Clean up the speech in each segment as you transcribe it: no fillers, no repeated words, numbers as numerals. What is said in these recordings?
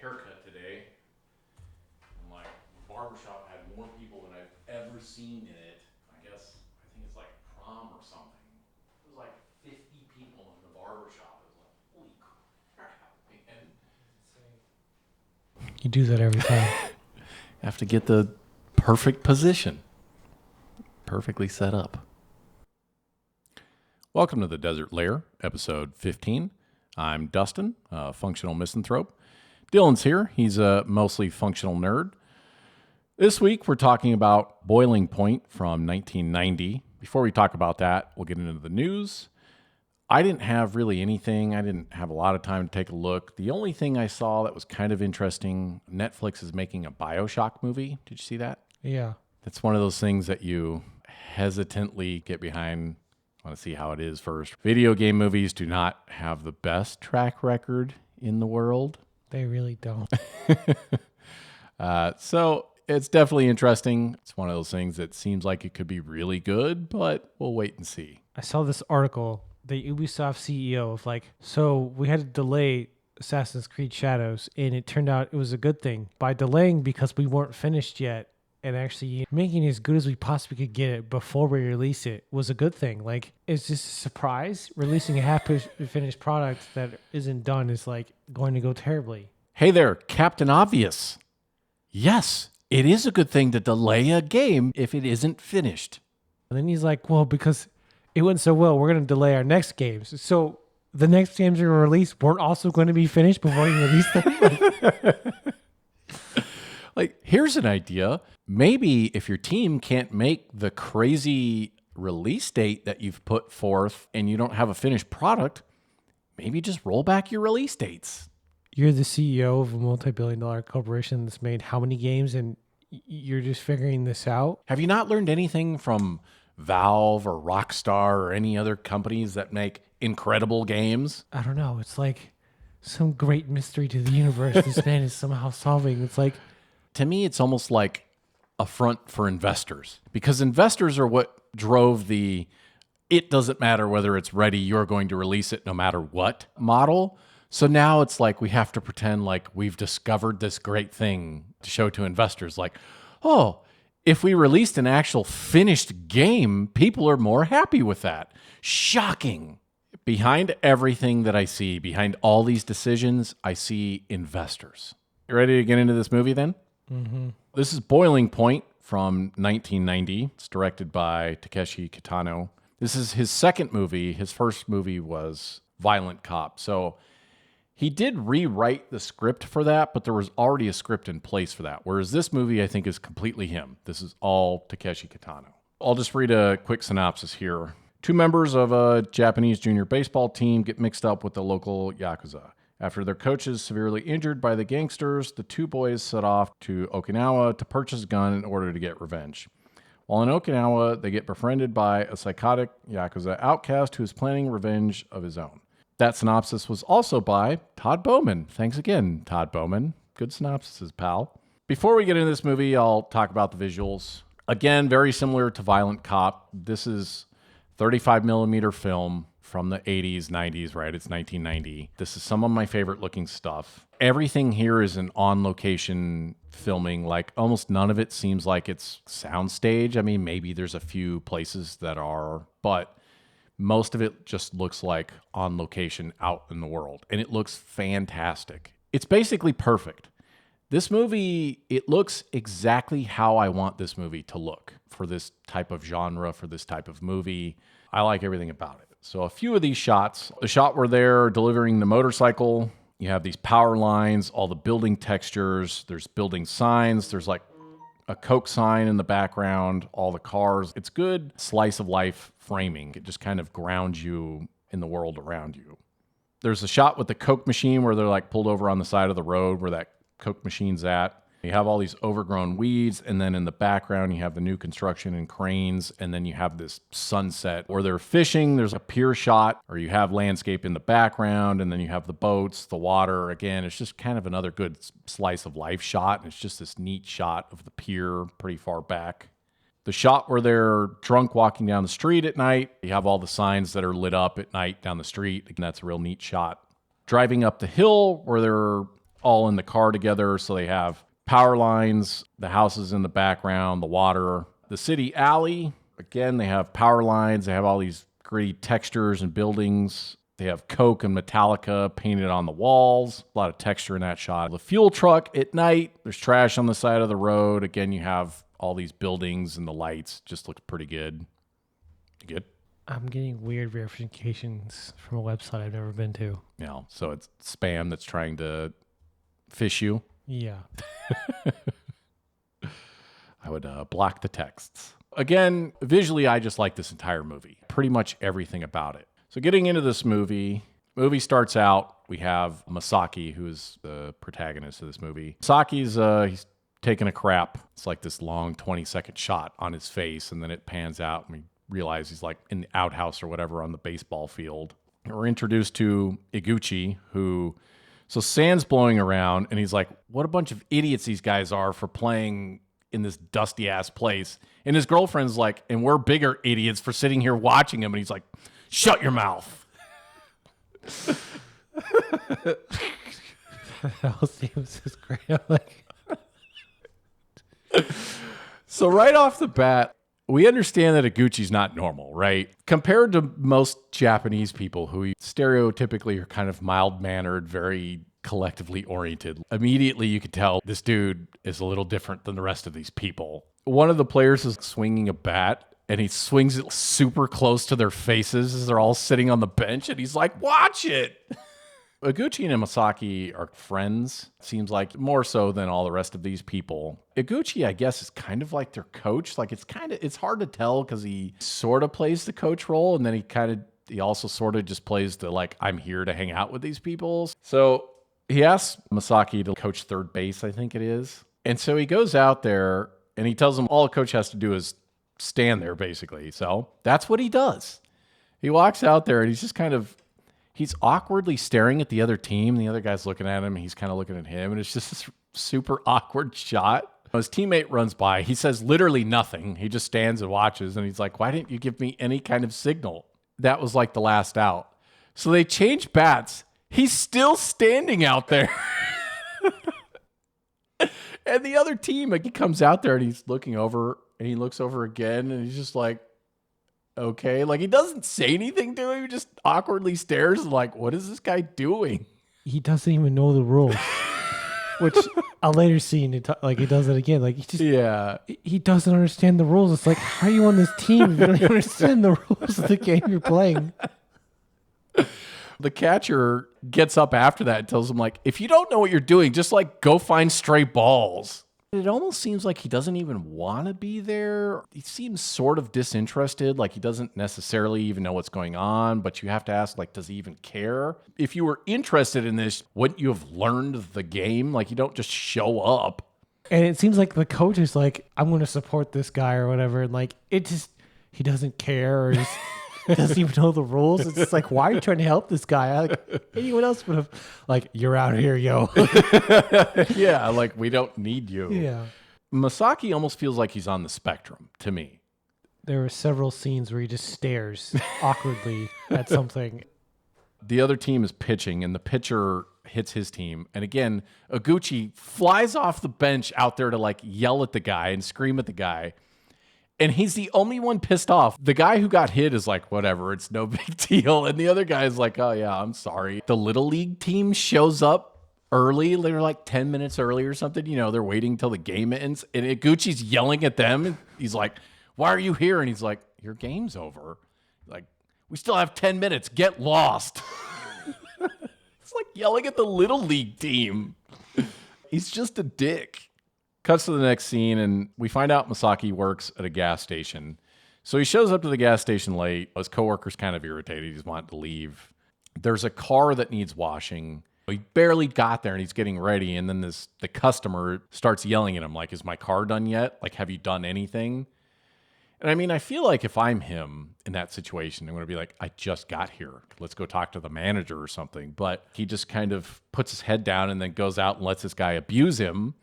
haircut today. And like the barbershop had more people than I've ever seen in it. I think it's like prom or something. It was like 50 people in the barbershop. It was like, holy crap, man. You do that every time. Have to get the perfect position. Perfectly set up. Welcome to the Desert Lair, episode 15. I'm Dustin, a functional misanthrope. Dillon's here. He's a mostly functional nerd. This week, we're talking about Boiling Point from 1990. Before we talk about that, we'll get into the news. I didn't have really anything. I didn't have a lot of time to take a look. The only thing I saw that was kind of interesting, Netflix is making a Bioshock movie. Did you see that? Yeah. It's one of those things that you hesitantly get behind. Want to see how it is first. Video game movies do not have the best track record in the world. They really don't. So it's definitely interesting. It's one of those things that seems like it could be really good, but we'll wait and see. I saw this article, the Ubisoft CEO of so we had to delay Assassin's Creed Shadows, and it turned out it was a good thing. By delaying because we weren't finished yet, and actually making it as good as we possibly could get it before we release it was a good thing. It's just a surprise. Releasing a half-finished product that isn't done is going to go terribly. Hey there, Captain Obvious. Yes, it is a good thing to delay a game if it isn't finished. And then he's like, well, because it went so well, we're going to delay our next games. So the next games you're going to release weren't also going to be finished before you release them? Here's an idea. Maybe if your team can't make the crazy release date that you've put forth and you don't have a finished product, maybe just roll back your release dates. You're the CEO of a multi-billion-dollar corporation that's made how many games, and you're just figuring this out? Have you not learned anything from Valve or Rockstar or any other companies that make incredible games? I don't know. It's like some great mystery to the universe this man is somehow solving. It's like... To me, it's almost like a front for investors, because investors are what drove the it doesn't matter whether it's ready, you're going to release it no matter what model. So now it's like we have to pretend like we've discovered this great thing to show to investors. Like, oh, if we released an actual finished game, people are more happy with that. Shocking. Behind everything that I see, behind all these decisions, I see investors. You ready to get into this movie then? Mm-hmm. This is Boiling Point from 1990. It's directed by Takeshi Kitano. This is his second movie. His first movie was Violent Cop. So he did rewrite the script for that, but there was already a script in place for that. Whereas this movie, I think, is completely him. This is all Takeshi Kitano. I'll just read a quick synopsis here. 2 members of a Japanese junior baseball team get mixed up with the local Yakuza. After their coach is severely injured by the gangsters, the 2 boys set off to Okinawa to purchase a gun in order to get revenge. While in Okinawa, they get befriended by a psychotic Yakuza outcast who is planning revenge of his own. That synopsis was also by Todd Bowman. Thanks again, Todd Bowman. Good synopsises, pal. Before we get into this movie, I'll talk about the visuals. Again, very similar to Violent Cop. This is 35 millimeter film from the 80s, 90s, right? It's 1990. This is some of my favorite looking stuff. Everything here is an on-location filming. Almost none of it seems like it's soundstage. I mean, maybe there's a few places that are, but most of it just looks like on location out in the world. And it looks fantastic. It's basically perfect. This movie, it looks exactly how I want this movie to look for this type of genre, for this type of movie. I like everything about it. So a few of these shots, the shot where they're delivering the motorcycle, you have these power lines, all the building textures, there's building signs, there's a Coke sign in the background, all the cars. It's good slice of life framing. It just kind of grounds you in the world around you. There's a shot with the Coke machine where they're pulled over on the side of the road where that Coke machine's at. You have all these overgrown weeds, and then in the background, you have the new construction and cranes, and then you have this sunset where they're fishing. There's a pier shot, or you have landscape in the background, and then you have the boats, the water. Again, it's just kind of another good slice of life shot, and it's just this neat shot of the pier pretty far back. The shot where they're drunk walking down the street at night, you have all the signs that are lit up at night down the street, and that's a real neat shot. Driving up the hill where they're all in the car together. So they have power lines, the houses in the background, the water, the city alley. Again, they have power lines. They have all these gritty textures and buildings. They have Coke and Metallica painted on the walls. A lot of texture in that shot. The fuel truck at night. There's trash on the side of the road. Again, you have all these buildings and the lights. Just looks pretty good. You good? I'm getting weird verifications from a website I've never been to. Yeah, so it's spam that's trying to fish you. Yeah. I would block the texts. Again, visually, I just like this entire movie. Pretty much everything about it. So getting into this movie starts out, we have Masaki, who is the protagonist of this movie. Masaki's he's taking a crap. It's like this long 20-second shot on his face, and then it pans out, and we realize he's like in the outhouse or whatever on the baseball field. And we're introduced to Iguchi, so sand's blowing around, and he's like, what a bunch of idiots these guys are for playing in this dusty-ass place. And his girlfriend's like, and we're bigger idiots for sitting here watching him. And he's like, shut your mouth. That was just great. I'm like... So right off the bat, we understand that Iguchi's not normal, right? Compared to most Japanese people who stereotypically are kind of mild-mannered, very collectively oriented. Immediately, you could tell this dude is a little different than the rest of these people. One of the players is swinging a bat, and he swings it super close to their faces as they're all sitting on the bench, and he's like, watch it! Iguchi and Masaki are friends, seems like, more so than all the rest of these people. Iguchi, I guess, is kind of like their coach. Like, it's hard to tell because he sort of plays the coach role, and then he also sort of just plays the, like, I'm here to hang out with these people. So he asks Masaki to coach third base, I think it is. And so he goes out there, and he tells him all a coach has to do is stand there, basically. So that's what he does. He walks out there, and he's just he's awkwardly staring at the other team. The other guy's looking at him, and he's kind of looking at him, and it's just this super awkward shot. His teammate runs by. He says literally nothing. He just stands and watches, and he's like, why didn't you give me any kind of signal? That was like the last out. So they change bats. He's still standing out there. And the other team, like, he comes out there, and he's looking over, and he looks over again, and he's just like, okay. Like, he doesn't say anything to him. He just awkwardly stares like, what is this guy doing? He doesn't even know the rules. Which I'll later see, like, he does it again. Like, he doesn't understand the rules. It's like, how are you on this team if you don't even understand the rules of the game you're playing? The catcher gets up after that and tells him, like, if you don't know what you're doing, just, like, go find stray balls. It almost seems like he doesn't even want to be there. He seems sort of disinterested, like he doesn't necessarily even know what's going on, but you have to ask, like, does he even care? If you were interested in this, wouldn't you have learned the game? Like, you don't just show up. And it seems like the coach is like, I'm going to support this guy or whatever. And, like, he doesn't care or he doesn't even know the rules. It's just like, why are you trying to help this guy? Like, anyone else would have, like, you're out here, yo. Yeah, like, we don't need you. Yeah. Masaki almost feels like he's on the spectrum to me. There are several scenes where he just stares awkwardly at something. The other team is pitching, and the pitcher hits his team. And again, Iguchi flies off the bench out there to, like, yell at the guy and scream at the guy. And he's the only one pissed off. The guy who got hit is like, whatever, it's no big deal. And the other guy is like, oh, yeah, I'm sorry. The Little League team shows up early. They're like 10 minutes early or something. You know, they're waiting till the game ends. And Iguchi's yelling at them. And he's like, why are you here? And he's like, your game's over. Like, we still have 10 minutes. Get lost. It's like yelling at the Little League team. He's just a dick. Cuts to the next scene, and we find out Masaki works at a gas station. So he shows up to the gas station late. His coworker's kind of irritated. He's wanting to leave. There's a car that needs washing. He barely got there, and he's getting ready. And then the customer starts yelling at him, like, is my car done yet? Like, have you done anything? And I mean, I feel like if I'm him in that situation, I'm going to be like, I just got here. Let's go talk to the manager or something. But he just kind of puts his head down and then goes out and lets this guy abuse him.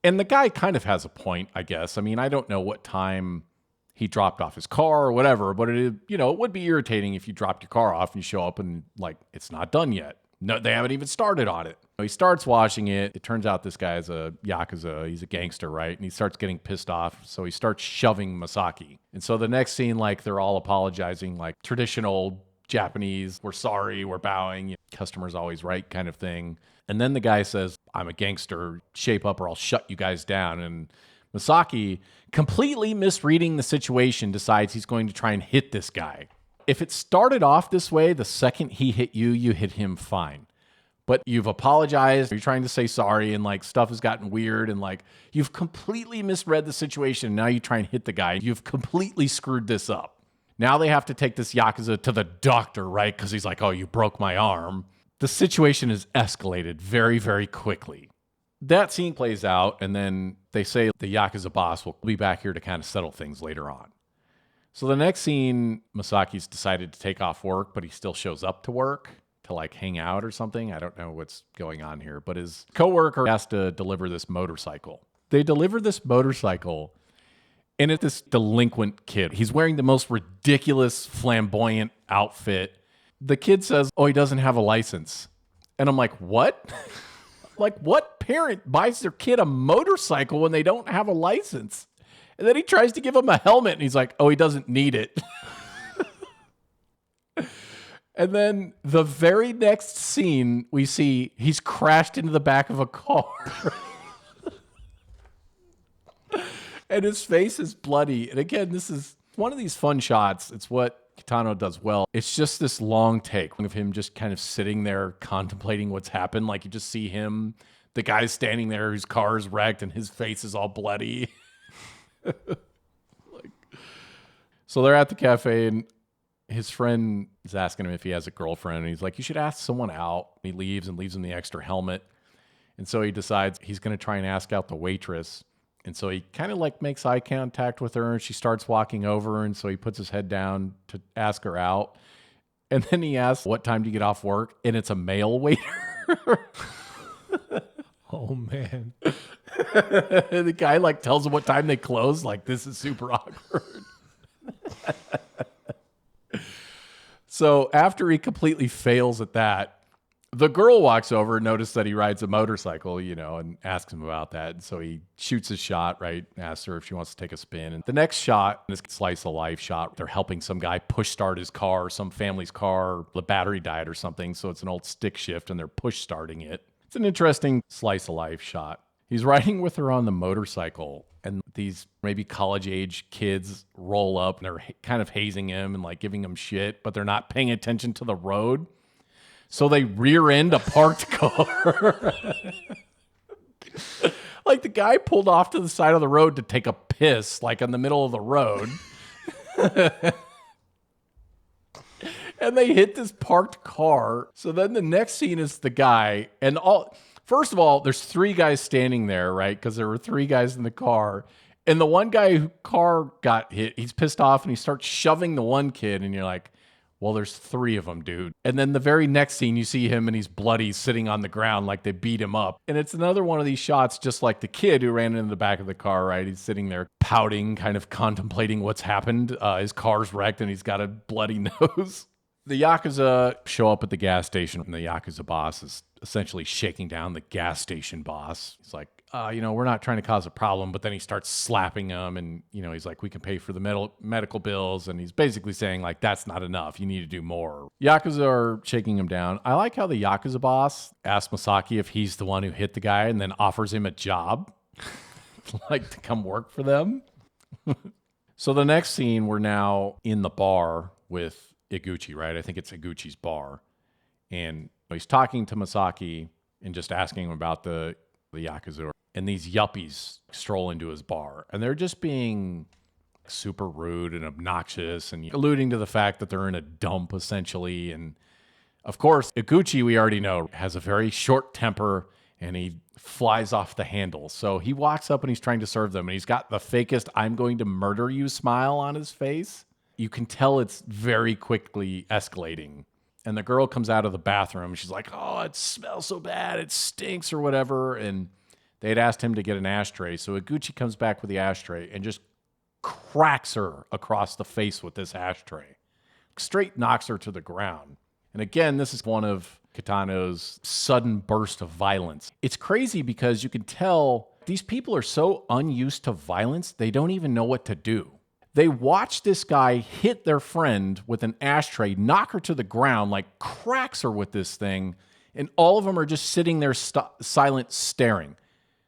And the guy kind of has a point, I guess. I mean, I don't know what time he dropped off his car or whatever, but it would be irritating if you dropped your car off and you show up and, like, it's not done yet. No, they haven't even started on it. He starts washing it. It turns out this guy is a Yakuza. He's a gangster, right? And he starts getting pissed off. So he starts shoving Masaki. And so the next scene, like they're all apologizing, like traditional Japanese, we're sorry, we're bowing, customer's always right kind of thing. And then the guy says, I'm a gangster, shape up or I'll shut you guys down. And Masaki, completely misreading the situation, decides he's going to try and hit this guy. If it started off this way, the second he hit you, you hit him fine. But you've apologized, you're trying to say sorry, and like stuff has gotten weird, and like you've completely misread the situation. Now you try and hit the guy. You've completely screwed this up. Now they have to take this Yakuza to the doctor, right? Because he's like, oh, you broke my arm. The situation has escalated very, very quickly. That scene plays out, and then they say the Yakuza boss will be back here to kind of settle things later on. So the next scene, Masaki's decided to take off work, but he still shows up to work to like hang out or something. I don't know what's going on here, but his coworker has to deliver this motorcycle. They deliver this motorcycle, and it's this delinquent kid. He's wearing the most ridiculous, flamboyant outfit. The kid says, oh, he doesn't have a license. And I'm like, what? Like, what parent buys their kid a motorcycle when they don't have a license? And then he tries to give him a helmet, and he's like, oh, he doesn't need it. And then the very next scene, we see he's crashed into the back of a car. And his face is bloody. And again, this is one of these fun shots. It's what Kitano does well. It's just this long take of him just kind of sitting there contemplating what's happened. Like you just see him, the guy's standing there, whose car is wrecked, and his face is all bloody. So they're at the cafe, and his friend is asking him if he has a girlfriend, and he's like, you should ask someone out. He leaves and leaves him the extra helmet. And so he decides he's going to try and ask out the waitress. And so he kind of like makes eye contact with her, and she starts walking over. And so he puts his head down to ask her out. And then he asks, what time do you get off work? And it's a male waiter. Oh, man. The guy like tells him what time they close. Like, this is super awkward. So after he completely fails at that, the girl walks over and notices that he rides a motorcycle, and asks him about that. And so he shoots his shot, right? Asks her if she wants to take a spin. And the next shot, this slice of life shot, they're helping some guy push start his car, some family's car, the battery died or something. So it's an old stick shift and they're push starting it. It's an interesting slice of life shot. He's riding with her on the motorcycle, and these maybe college age kids roll up and they're kind of hazing him and like giving him shit, but they're not paying attention to the road. So they rear end a parked car. Like the guy pulled off to the side of the road to take a piss, like in the middle of the road. And they hit this parked car. So then the next scene is the guy, and first of all, there's three guys standing there, right? Because there were three guys in the car. And the one guy whose car got hit, he's pissed off and he starts shoving the one kid. And you're like, well, there's three of them, dude. And then the very next scene, you see him and he's bloody sitting on the ground like they beat him up. And it's another one of these shots, just like the kid who ran into the back of the car, right? He's sitting there pouting, kind of contemplating what's happened. His car's wrecked and he's got a bloody nose. The Yakuza show up at the gas station, and the Yakuza boss is essentially shaking down the gas station boss. He's like, we're not trying to cause a problem, but then he starts slapping him, and, he's like, we can pay for the medical bills, and he's basically saying, like, that's not enough. You need to do more. Yakuza are shaking him down. I like how the Yakuza boss asks Masaki if he's the one who hit the guy and then offers him a job, like, to come work for them. So the next scene, we're now in the bar with Iguchi, right? I think it's Iguchi's bar. And he's talking to Masaki and just asking him about the Yakuza. And these yuppies stroll into his bar. And they're just being super rude and obnoxious and alluding to the fact that they're in a dump, essentially. And, of course, Iguchi, we already know, has a very short temper and he flies off the handle. So he walks up and he's trying to serve them. And he's got the fakest I'm going to murder you smile on his face. You can tell it's very quickly escalating. And the girl comes out of the bathroom. She's like, oh, it smells so bad. It stinks or whatever. And they had asked him to get an ashtray. So Iguchi comes back with the ashtray and just cracks her across the face with this ashtray. Straight knocks her to the ground. And again, this is one of Kitano's sudden burst of violence. It's crazy because you can tell these people are so unused to violence, they don't even know what to do. They watch this guy hit their friend with an ashtray, knock her to the ground, like cracks her with this thing, and all of them are just sitting there silent, staring.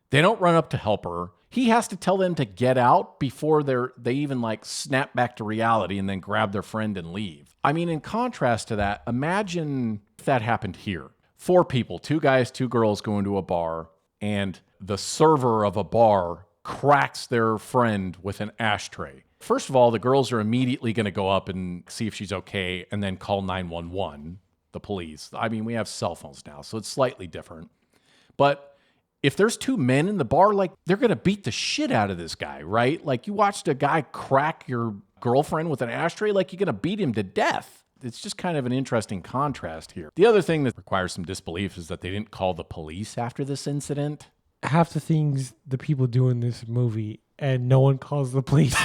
They don't run up to help her. He has to tell them to get out before they even like snap back to reality and then grab their friend and leave. I mean, in contrast to that, imagine if that happened here. 4 people, 2 guys, 2 girls go into a bar, and the server of a bar cracks their friend with an ashtray. First of all, the girls are immediately going to go up and see if she's okay and then call 911, the police. I mean, we have cell phones now, so it's slightly different. But if there's 2 men in the bar, like, they're going to beat the shit out of this guy, right? Like, you watched a guy crack your girlfriend with an ashtray, like, you're going to beat him to death. It's just kind of an interesting contrast here. The other thing that requires some disbelief is that they didn't call the police after this incident. Half the things the people do in this movie, and no one calls the police.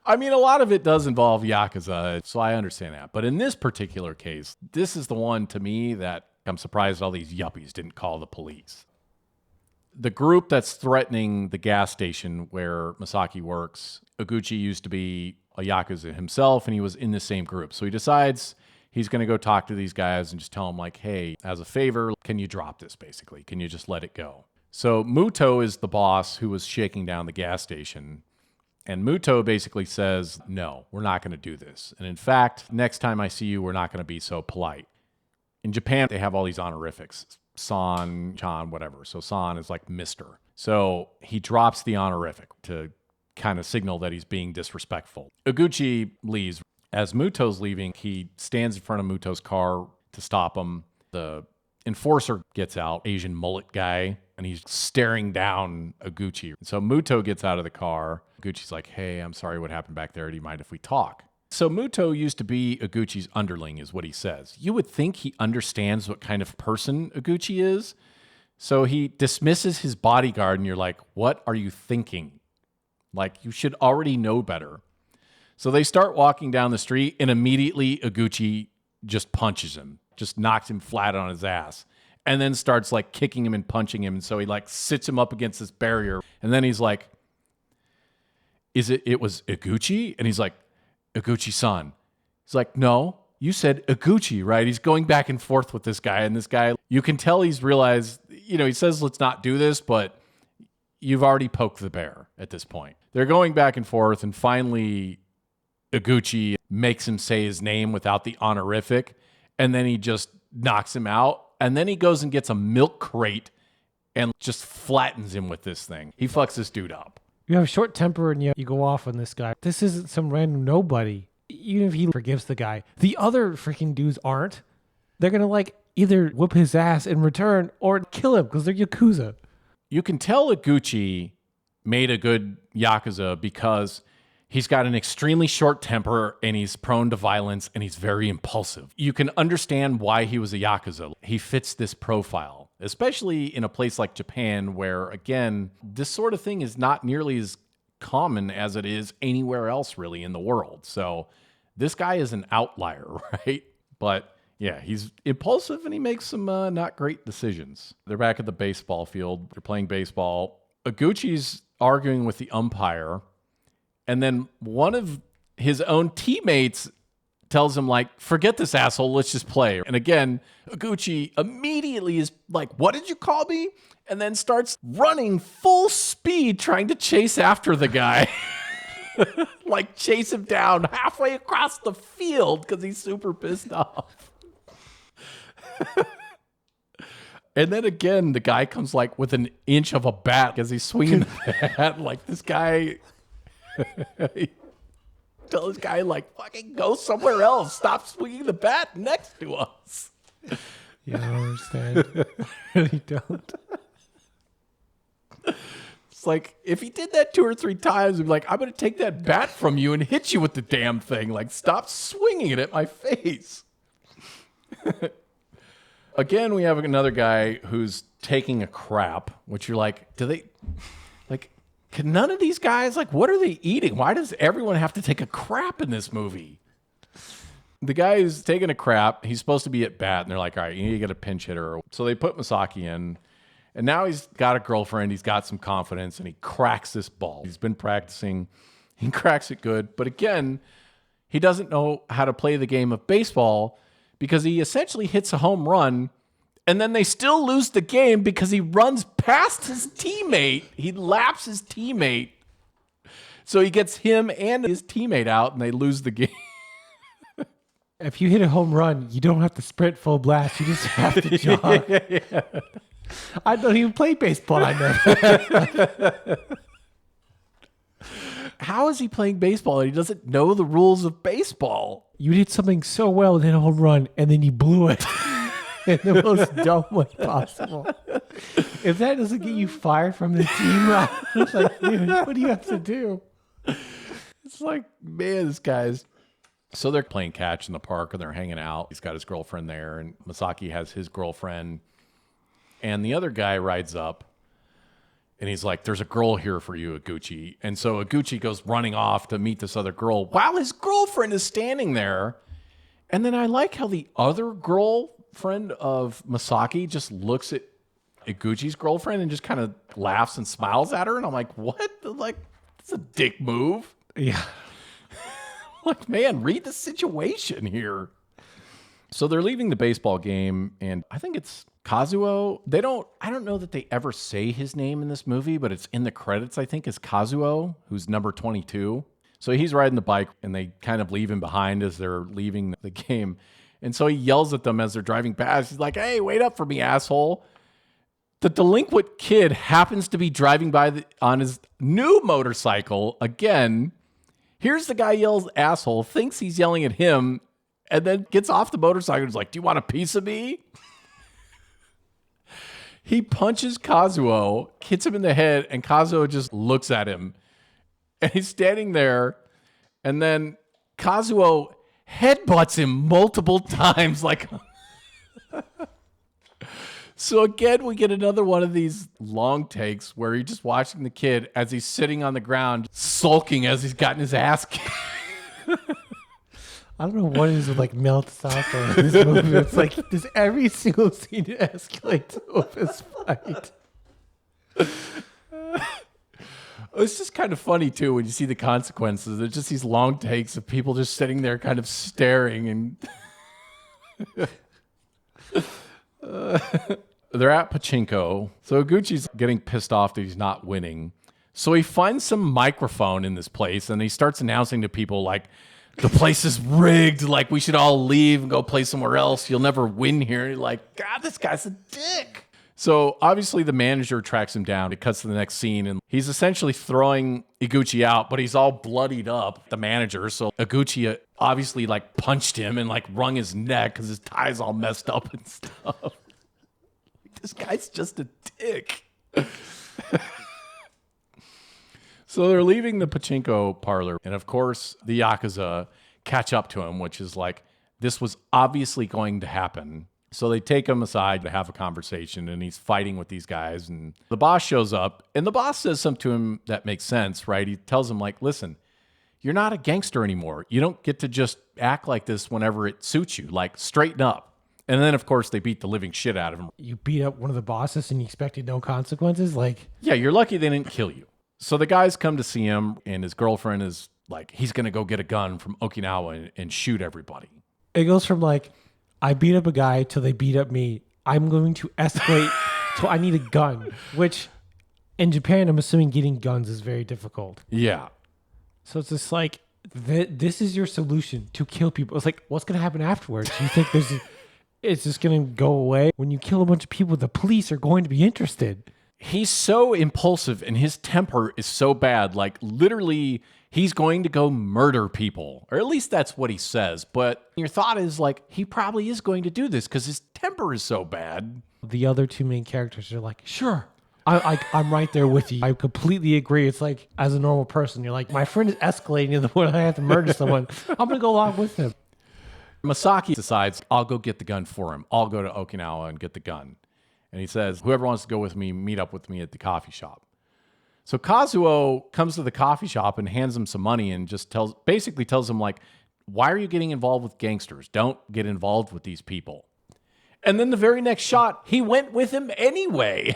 I mean, a lot of it does involve Yakuza, so I understand that. But in this particular case, this is the one to me that I'm surprised all these yuppies didn't call the police. The group that's threatening the gas station where Masaki works, Iguchi used to be a Yakuza himself, and he was in the same group. So he decides he's going to go talk to these guys and just tell them, like, hey, as a favor, can you drop this, basically? Can you just let it go? So Muto is the boss who was shaking down the gas station. And Muto basically says, no, we're not going to do this. And in fact, next time I see you, we're not going to be so polite. In Japan, they have all these honorifics. San, Chan, whatever. So San is like Mr. So he drops the honorific to kind of signal that he's being disrespectful. Iguchi leaves. As Muto's leaving, he stands in front of Muto's car to stop him. The enforcer gets out, Asian mullet guy, and he's staring down Iguchi. So Muto gets out of the car. Iguchi's like, hey, I'm sorry what happened back there. Do you mind if we talk? So Muto used to be Iguchi's underling, is what he says. You would think he understands what kind of person Iguchi is. So he dismisses his bodyguard, and you're like, what are you thinking? Like, you should already know better. So they start walking down the street, and immediately Iguchi just punches him, just knocks him flat on his ass, and then starts like kicking him and punching him. And so he like sits him up against this barrier. And then he's like, it was Iguchi? And he's like, Iguchi-san. He's like, no, you said Iguchi, right? He's going back and forth with this guy. And this guy, you can tell he's realized, he says, let's not do this, but you've already poked the bear at this point. They're going back and forth. And finally, Iguchi makes him say his name without the honorific. And then he just knocks him out. And then he goes and gets a milk crate and just flattens him with this thing. He fucks this dude up. You have a short temper and you go off on this guy. This isn't some random nobody. Even if he forgives the guy, the other freaking dudes aren't. They're going to like either whoop his ass in return or kill him because they're Yakuza. You can tell Iguchi made a good Yakuza because he's got an extremely short temper and he's prone to violence and he's very impulsive. You can understand why he was a Yakuza. He fits this profile, especially in a place like Japan where, again, this sort of thing is not nearly as common as it is anywhere else really in the world. So this guy is an outlier, right? But yeah, he's impulsive and he makes some not great decisions. They're back at the baseball field. They're playing baseball. Iguchi's arguing with the umpire. And then one of his own teammates tells him, like, forget this asshole, let's just play. And again, Iguchi immediately is like, what did you call me? And then starts running full speed trying to chase after the guy. Like, chase him down halfway across the field because he's super pissed off. And then again, the guy comes like with an inch of a bat as he's swinging the bat. Like, this guy... Tell this guy, like, fucking go somewhere else. Stop swinging the bat next to us. Yeah, I don't understand. I really don't. It's like, if he did that 2 or 3 times, he'd be like, I'm going to take that bat from you and hit you with the damn thing. Like, stop swinging it at my face. Again, we have another guy who's taking a crap, which you're like, can none of these guys, like, what are they eating? Why does everyone have to take a crap in this movie? The guy who's taking a crap, he's supposed to be at bat, and they're like, all right, you need to get a pinch hitter. So they put Masaki in, and now he's got a girlfriend. He's got some confidence, and he cracks this ball. He's been practicing. He cracks it good. But again, he doesn't know how to play the game of baseball because he essentially hits a home run, and then they still lose the game because he runs past his teammate. He laps his teammate. So he gets him and his teammate out, and they lose the game. If you hit a home run, you don't have to sprint full blast. You just have to jog. Yeah. I don't even play baseball. I know. How is he playing baseball and he doesn't know the rules of baseball? You did something so well and hit a home run, and then you blew it in the most dumb way possible. If that doesn't get you fired from the team, it's like, dude, what do you have to do? It's like, man, this guy's... So they're playing catch in the park and they're hanging out. He's got his girlfriend there, and Masaki has his girlfriend. And the other guy rides up and he's like, there's a girl here for you, Iguchi. And so Iguchi goes running off to meet this other girl while his girlfriend is standing there. And then I like how the other girlfriend of Masaki just looks at Iguchi's girlfriend and just kind of laughs and smiles at her. And I'm like, what? Like, it's a dick move. Yeah. Like, man, read the situation here. So they're leaving the baseball game, and I think it's Kazuo. I don't know that they ever say his name in this movie, but it's in the credits, I think, is Kazuo, who's number 22. So he's riding the bike, and they kind of leave him behind as they're leaving the game. And so he yells at them as they're driving past. He's like, hey, wait up for me, asshole. The delinquent kid happens to be driving by on his new motorcycle again. Here's the guy yells asshole, thinks he's yelling at him, and then gets off the motorcycle and is like, do you want a piece of me? He punches Kazuo, hits him in the head, and Kazuo just looks at him. And he's standing there, and then Kazuo headbutts him multiple times. Like, so again, we get another one of these long takes where you're just watching the kid as he's sitting on the ground, sulking as he's gotten his ass kicked. I don't know what it is with like male testosterone in this movie. It's like there's every single scene escalates to a fist fight. It's just kind of funny too when you see the consequences. There's just these long takes of people just sitting there kind of staring and they're at Pachinko. So Iguchi's getting pissed off that he's not winning. So he finds some microphone in this place and he starts announcing to people like, the place is rigged. Like, we should all leave and go play somewhere else. You'll never win here. And you're like, God, this guy's a dick. So obviously the manager tracks him down. It cuts to the next scene and he's essentially throwing Iguchi out, but he's all bloodied up, the manager. So Iguchi obviously like punched him and like wrung his neck because his tie's all messed up and stuff. This guy's just a dick. So they're leaving the pachinko parlor. And of course, the Yakuza catch up to him, which is like, this was obviously going to happen. So they take him aside to have a conversation and he's fighting with these guys. And the boss shows up and the boss says something to him that makes sense, right? He tells him like, listen, you're not a gangster anymore. You don't get to just act like this whenever it suits you. Like, straighten up. And then, of course, they beat the living shit out of him. You beat up one of the bosses and you expected no consequences? Like, yeah, you're lucky they didn't kill you. So the guys come to see him, and his girlfriend is like, he's going to go get a gun from Okinawa and shoot everybody. It goes from like, I beat up a guy till they beat up me. I'm going to escalate to I need a gun, which in Japan, I'm assuming getting guns is very difficult. Yeah. So it's just like, this is your solution to kill people. It's like, what's going to happen afterwards? You think it's just going to go away? When you kill a bunch of people, the police are going to be interested. He's so impulsive and his temper is so bad. Like, literally, he's going to go murder people. Or at least that's what he says. But your thought is like, he probably is going to do this because his temper is so bad. The other two main characters are like, sure, I'm right there with you. I completely agree. It's like, as a normal person, you're like, my friend is escalating to the point I have to murder someone. I'm going to go along with him. Masaki decides, I'll go get the gun for him. I'll go to Okinawa and get the gun. And he says, whoever wants to go with me, meet up with me at the coffee shop. So Kazuo comes to the coffee shop and hands him some money and just basically tells him like, Why are you getting involved with gangsters? Don't get involved with these people. And then the very next shot, he went with him anyway.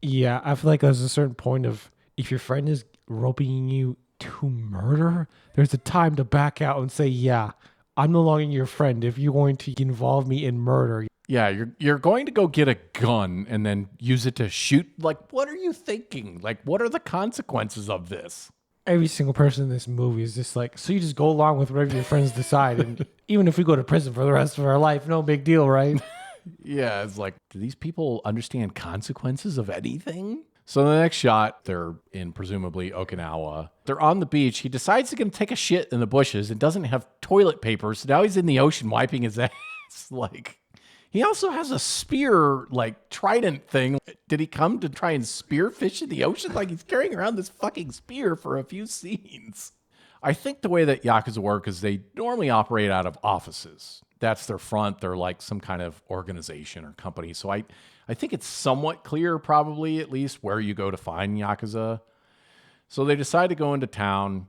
Yeah, I feel like there's a certain point of if your friend is roping you to murder, there's a time to back out and say, yeah, I'm no longer your friend if you're going to involve me in murder. Yeah, you're going to go get a gun and then use it to shoot. Like, what are you thinking? Like, what are the consequences of this? Every single person in this movie is just like, so you just go along with whatever your friends decide. And even if we go to prison for the rest of our life, no big deal, right? Yeah, it's like, do these people understand consequences of anything? So the next shot, they're in presumably Okinawa. They're on the beach. He decides he's going to take a shit in the bushes and doesn't have toilet paper. So now he's in the ocean wiping his ass. Like, he also has a spear, like, trident thing. Did he come to try and spearfish in the ocean? Like, he's carrying around this fucking spear for a few scenes. I think the way that Yakuza work is they normally operate out of offices. That's their front. They're like some kind of organization or company. So I think it's somewhat clear, probably at least, where you go to find Yakuza. So they decide to go into town.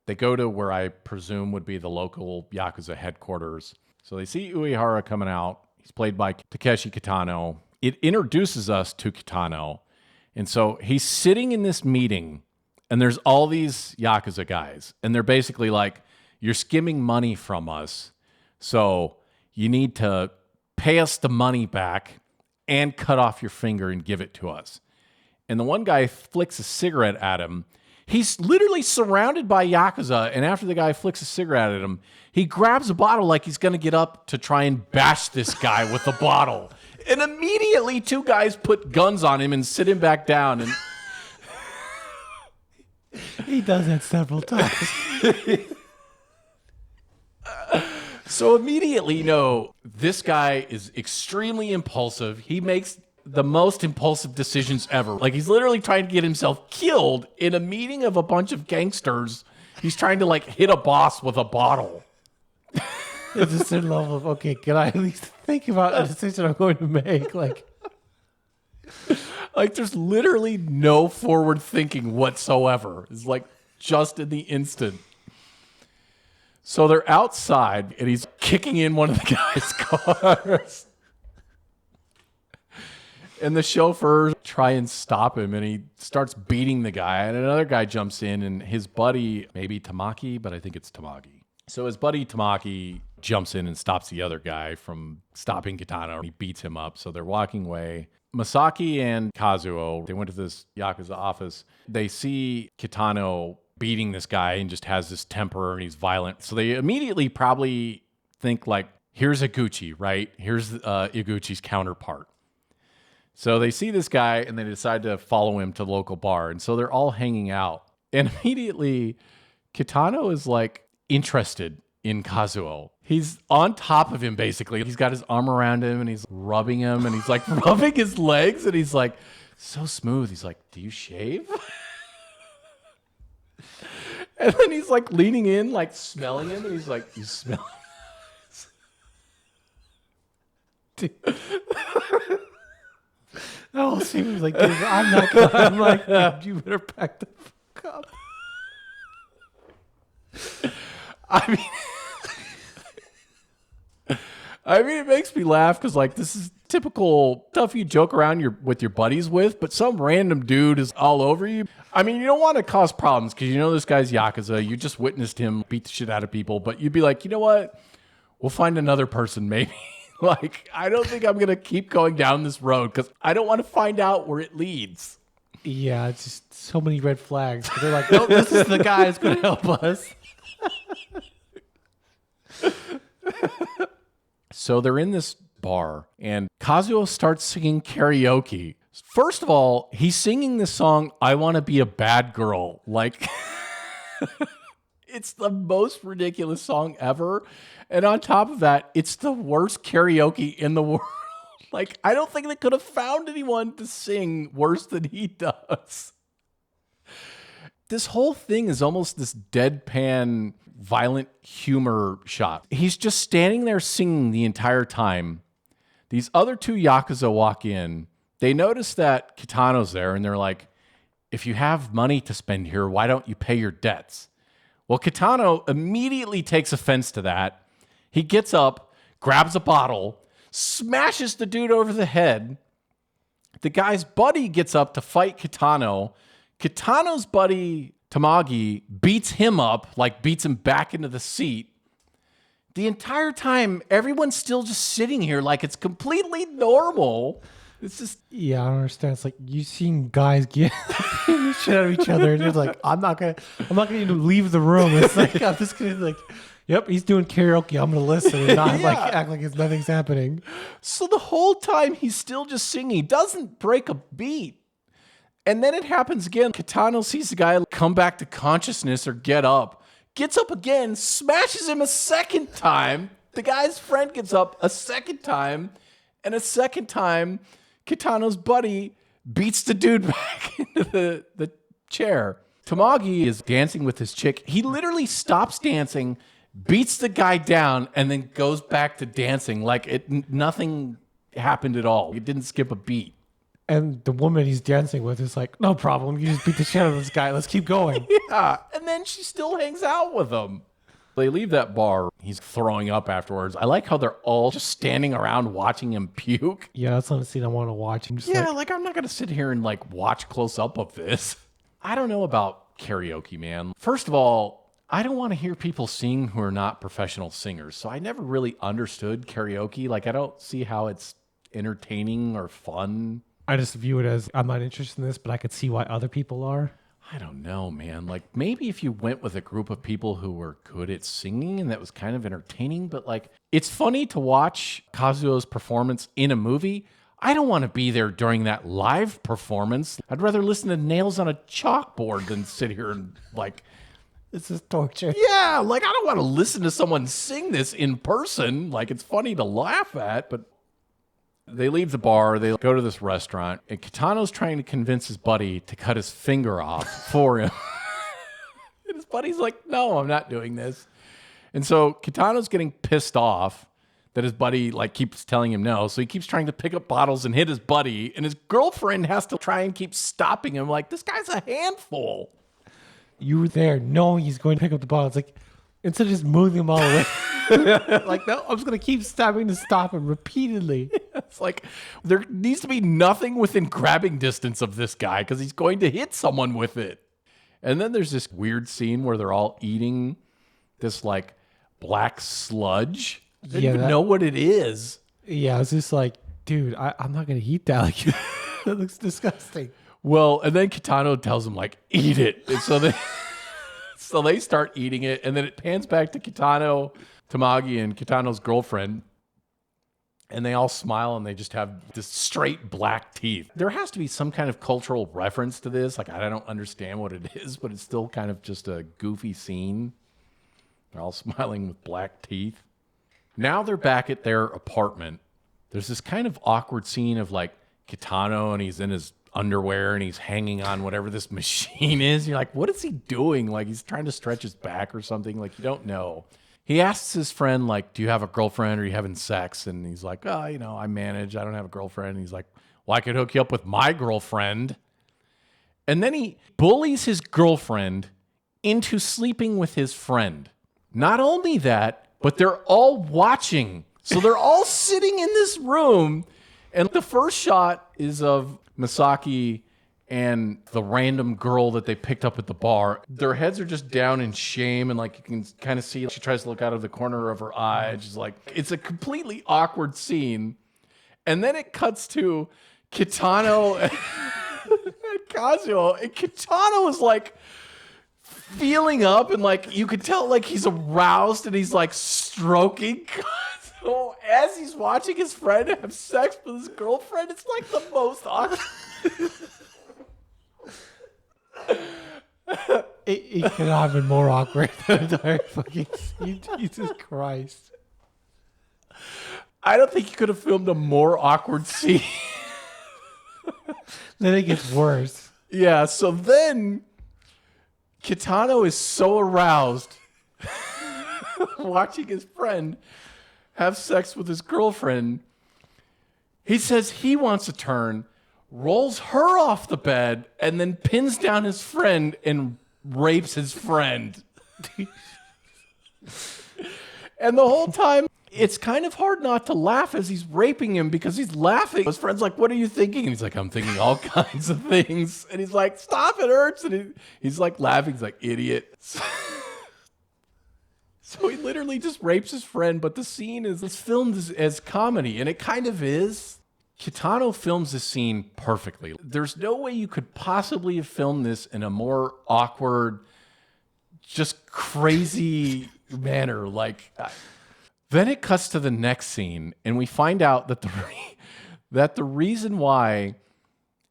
They go to where I presume would be the local Yakuza headquarters. So they see Uehara coming out. He's played by Takeshi Kitano. It introduces us to Kitano. And so he's sitting in this meeting, and there's all these Yakuza guys. And they're basically like, you're skimming money from us. So you need to pay us the money back and cut off your finger and give it to us. And the one guy flicks a cigarette at him. He's literally surrounded by Yakuza, and after the guy flicks a cigarette at him, he grabs a bottle like he's going to get up to try and bash this guy with the bottle. And immediately two guys put guns on him and sit him back down. And He does that several times. So immediately, this guy is extremely impulsive. He makes the most impulsive decisions ever. Like, he's literally trying to get himself killed in a meeting of a bunch of gangsters. He's trying to, like, hit a boss with a bottle. It's a certain level of, okay, can I at least think about a decision I'm going to make? Like, there's literally no forward thinking whatsoever. It's like just in the instant. So they're outside, and he's kicking in one of the guy's cars. And the chauffeurs try and stop him, and he starts beating the guy. And another guy jumps in, and his buddy, maybe Tamaki, but I think it's Tamaki. So his buddy Tamaki jumps in and stops the other guy from stopping Kitano. He beats him up. So they're walking away. Masaki and Kazuo, they went to this Yakuza office. They see Kitano beating this guy and just has this temper, and he's violent. So they immediately probably think, like, here's Iguchi, right? Here's Iguchi's counterpart. So they see this guy, and they decide to follow him to the local bar. And so they're all hanging out. And immediately, Kitano is, like, interested in Kazuo. He's on top of him, basically. He's got his arm around him, and he's rubbing him, and he's, like, rubbing his legs, and he's, like, so smooth. He's like, do you shave? And then he's, like, leaning in, like, smelling him, and he's like, you smell dude. Oh, she was like, dude, I'm not gonna. I'm like, dude, you better pack the fuck up. I mean, it makes me laugh because, like, this is typical stuff you joke around with your buddies with, but some random dude is all over you. I mean, you don't want to cause problems because you know this guy's Yakuza. You just witnessed him beat the shit out of people, but you'd be like, you know what? We'll find another person maybe. Like, I don't think I'm going to keep going down this road because I don't want to find out where it leads. Yeah, it's just so many red flags. They're like, nope, this is the guy who's going to help us. So they're in this bar, and Kazuo starts singing karaoke. First of all, he's singing this song, I Want to Be a Bad Girl. Like, it's the most ridiculous song ever. And on top of that, it's the worst karaoke in the world. Like, I don't think they could have found anyone to sing worse than he does. This whole thing is almost this deadpan, violent humor shot. He's just standing there singing the entire time. These other two Yakuza walk in. They notice that Kitano's there, and they're like, if you have money to spend here, why don't you pay your debts? Well, Kitano immediately takes offense to that. He gets up, grabs a bottle, smashes the dude over the head. The guy's buddy gets up to fight Kitano. Kitano's buddy, Tamagi, beats him up, like beats him back into the seat. The entire time, everyone's still just sitting here like it's completely normal. It's just... Yeah, I don't understand. It's like you've seen guys get the shit out of each other, and it's like, I'm not gonna even leave the room. It's like I'm just gonna like, yep, he's doing karaoke. I'm gonna listen and not like act like nothing's happening. So the whole time he's still just singing. He doesn't break a beat. And then it happens again. Kitano sees the guy come back to consciousness or get up, gets up again, smashes him a second time. The guy's friend gets up a second time, and a second time, Kitano's buddy beats the dude back into the chair. Tamagi is dancing with his chick. He literally stops dancing, beats the guy down, and then goes back to dancing like nothing happened at all. He didn't skip a beat. And the woman he's dancing with is like, no problem. You just beat the shit out of this guy. Let's keep going. Yeah. And then she still hangs out with him. They leave that bar. He's throwing up afterwards. I like how they're all just standing around watching him puke. Yeah, that's not a scene I want to watch. I'm just like I'm not going to sit here and like watch close up of this. I don't know about karaoke, man. First of all, I don't want to hear people sing who are not professional singers. So I never really understood karaoke. Like I don't see how it's entertaining or fun. I just view it as I'm not interested in this, but I could see why other people are. I don't know, man. Like maybe if you went with a group of people who were good at singing and that was kind of entertaining, but like it's funny to watch Kazuo's performance in a movie. I don't want to be there during that live performance. I'd rather listen to nails on a chalkboard than sit here and like... This is torture. Yeah, like I don't want to listen to someone sing this in person. Like it's funny to laugh at, but... They leave the bar, they go to this restaurant, and Kitano's trying to convince his buddy to cut his finger off for him. And his buddy's like, no, I'm not doing this. And so Kitano's getting pissed off that his buddy like keeps telling him no. So he keeps trying to pick up bottles and hit his buddy, and his girlfriend has to try and keep stopping him. Like, this guy's a handful. You were there knowing he's going to pick up the bottle. It's like, instead of just moving him all the way. Like, no, I'm just going to keep stabbing to stop him repeatedly. It's like there needs to be nothing within grabbing distance of this guy because he's going to hit someone with it. And then there's this weird scene where they're all eating this like black sludge. I don't even know what it is. Yeah, I was just like, dude, I'm not going to eat that. Like, that looks disgusting. Well, and then Kitano tells him like, eat it. And so they start eating it. And then it pans back to Kitano, Tamagi, and Kitano's girlfriend. And they all smile and they just have this straight black teeth. There has to be some kind of cultural reference to this. Like, I don't understand what it is, but it's still kind of just a goofy scene. They're all smiling with black teeth. Now they're back at their apartment. There's this kind of awkward scene of like Kitano and he's in his underwear and he's hanging on whatever this machine is. You're like, what is he doing? Like he's trying to stretch his back or something. Like you don't know. He asks his friend, like, do you have a girlfriend or are you having sex? And he's like, oh, you know, I manage. I don't have a girlfriend. And he's like, well, I could hook you up with my girlfriend. And then he bullies his girlfriend into sleeping with his friend. Not only that, but they're all watching. So they're all sitting in this room. And the first shot is of Misaki and the random girl that they picked up at the bar. Their heads are just down in shame, and like you can kind of see she tries to look out of the corner of her eye. She's like, it's a completely awkward scene. And then it cuts to Kitano and Kazuo, and Kitano is like feeling up, and like you could tell like he's aroused and he's like stroking Kazuo as he's watching his friend have sex with his girlfriend. It's like the most awkward. It could have been more awkward than the entire fucking scene. Jesus Christ. I don't think you could have filmed a more awkward scene. Then it gets worse. Yeah, so then Kitano is so aroused watching his friend have sex with his girlfriend. He says he wants to turn, rolls her off the bed, and then pins down his friend and rapes his friend. And the whole time, it's kind of hard not to laugh as he's raping him because he's laughing. His friend's like, what are you thinking? And he's like, I'm thinking all kinds of things. And he's like, stop, it hurts. And he's like laughing. He's like, idiot. So he literally just rapes his friend, but the scene is filmed as comedy, and it kind of is. Kitano films this scene perfectly. There's no way you could possibly have filmed this in a more awkward, just crazy manner. Then it cuts to the next scene, and we find out that the reason why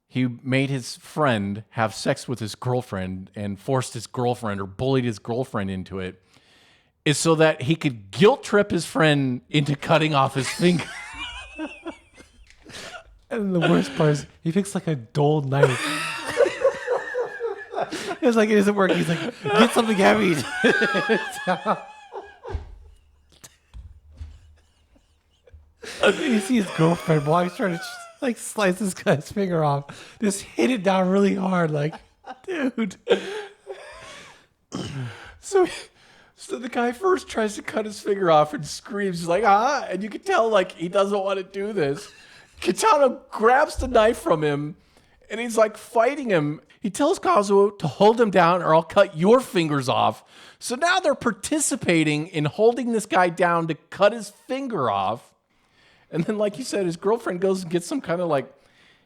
he made his friend have sex with his girlfriend and forced his girlfriend or bullied his girlfriend into it is so that he could guilt trip his friend into cutting off his finger. And the worst part is he picks like a dull knife. It's like it isn't working. He's like, get something heavy. You see his girlfriend while he's trying to like slice this guy's finger off. Just hit it down really hard, like, dude. So the guy first tries to cut his finger off and screams. He's like, ah, and you can tell like he doesn't want to do this. Kitano grabs the knife from him and he's like fighting him. He tells Kazuo to hold him down or I'll cut your fingers off. So now they're participating in holding this guy down to cut his finger off. And then, like you said, his girlfriend goes and gets some kind of like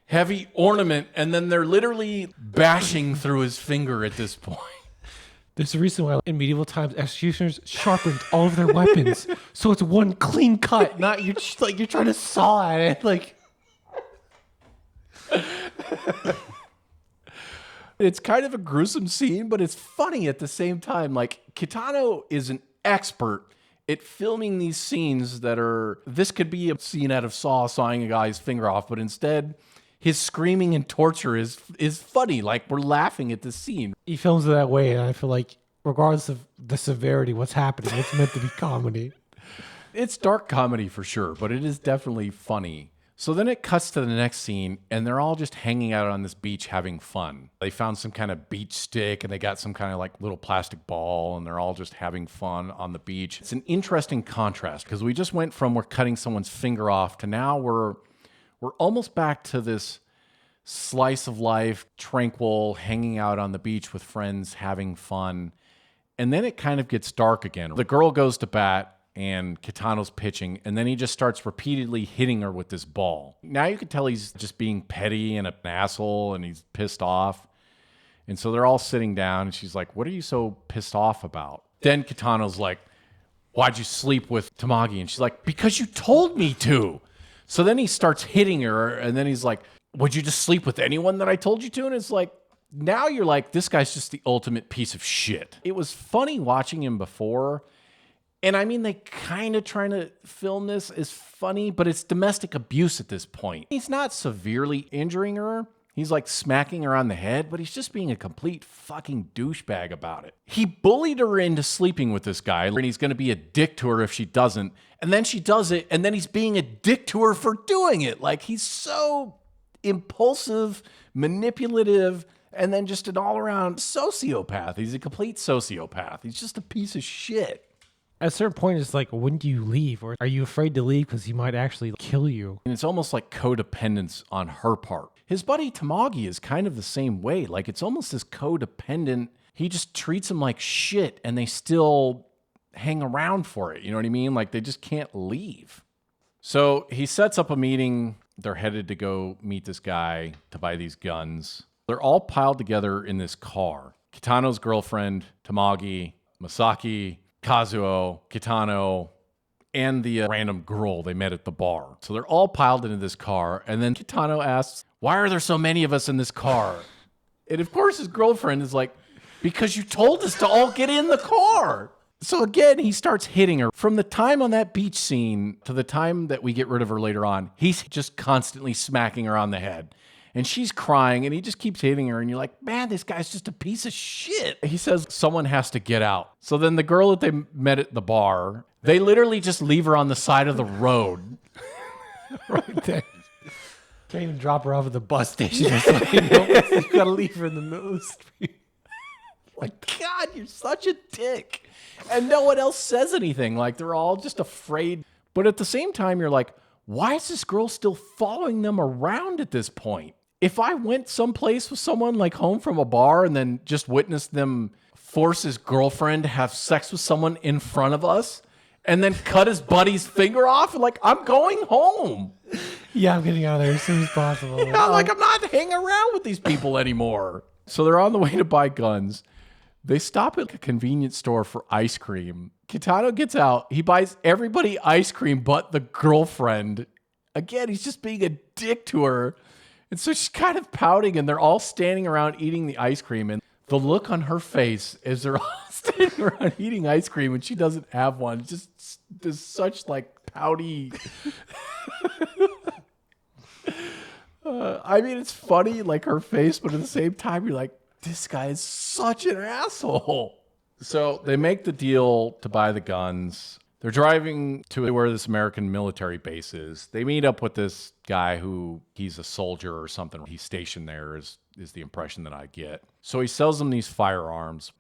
heavy ornament, and then they're literally bashing through his finger at this point. There's a reason why in medieval times executioners sharpened all of their weapons, so it's one clean cut. Not you're trying to saw at it. Like it's kind of a gruesome scene, but it's funny at the same time. Like Kitano is an expert at filming these scenes this could be a scene out of Saw sawing a guy's finger off, but instead his screaming and torture is funny. Like we're laughing at the scene. He films it that way, and I feel like regardless of the severity, what's happening, it's meant to be comedy. It's dark comedy for sure, but it is definitely funny. So then it cuts to the next scene, and they're all just hanging out on this beach having fun. They found some kind of beach stick, and they got some kind of like little plastic ball, and they're all just having fun on the beach. It's an interesting contrast because we just went from we're cutting someone's finger off to now we're almost back to this slice of life, tranquil, hanging out on the beach with friends, having fun. And then it kind of gets dark again. The girl goes to bat, and Kitano's pitching, and then he just starts repeatedly hitting her with this ball. Now you can tell he's just being petty and an asshole, and he's pissed off. And so they're all sitting down, and she's like, what are you so pissed off about? Then Kitano's like, why'd you sleep with Tamagi? And she's like, because you told me to. So then he starts hitting her, and then he's like, would you just sleep with anyone that I told you to? And it's like, now you're like, this guy's just the ultimate piece of shit. It was funny watching him before. And I mean, they kind of trying to film this as funny, but it's domestic abuse at this point. He's not severely injuring her. He's like smacking her on the head, but he's just being a complete fucking douchebag about it. He bullied her into sleeping with this guy, and he's going to be a dick to her if she doesn't. And then she does it, and then he's being a dick to her for doing it. Like, he's so impulsive, manipulative, and then just an all-around sociopath. He's a complete sociopath. He's just a piece of shit. At a certain point, it's like, when do you leave? Or are you afraid to leave because he might actually kill you? And it's almost like codependence on her part. His buddy Tamagi is kind of the same way. Like, it's almost this codependent. He just treats him like shit, and they still hang around for it. You know what I mean? Like, they just can't leave. So he sets up a meeting. They're headed to go meet this guy to buy these guns. They're all piled together in this car. Kitano's girlfriend, Tamagi, Masaki, Kazuo, Kitano, and the random girl they met at the bar. So they're all piled into this car, and then Kitano asks, why are there so many of us in this car? And of course his girlfriend is like, because you told us to all get in the car. So again, he starts hitting her. From the time on that beach scene to the time that we get rid of her later on, he's just constantly smacking her on the head. And she's crying, and he just keeps hitting her. And you're like, man, this guy's just a piece of shit. He says someone has to get out. So then the girl that they met at the bar, they literally just leave her on the side of the road. Right there. Can't even drop her off at the bus station. Or something. You gotta leave her in the middle of the street. Like, God, you're such a dick. And no one else says anything. Like, they're all just afraid. But at the same time, you're like, why is this girl still following them around at this point? If I went someplace with someone, like home from a bar, and then just witnessed them force his girlfriend to have sex with someone in front of us, and then cut his buddy's finger off, like, I'm going home. Yeah, I'm getting out of there as soon as possible. Yeah, like, I'm not hanging around with these people anymore. So they're on the way to buy guns. They stop at a convenience store for ice cream. Kitano gets out. He buys everybody ice cream but the girlfriend. Again, he's just being a dick to her. And so she's kind of pouting, and they're all standing around eating the ice cream. And the look on her face as they're all standing around eating ice cream and she doesn't have one, just there's such like pouty. I mean, it's funny, like her face, but at the same time, you're like, this guy is such an asshole. So they make the deal to buy the guns. They're driving to where this American military base is. They meet up with this guy who he's a soldier or something. He's stationed there is the impression that I get. So he sells them these firearms,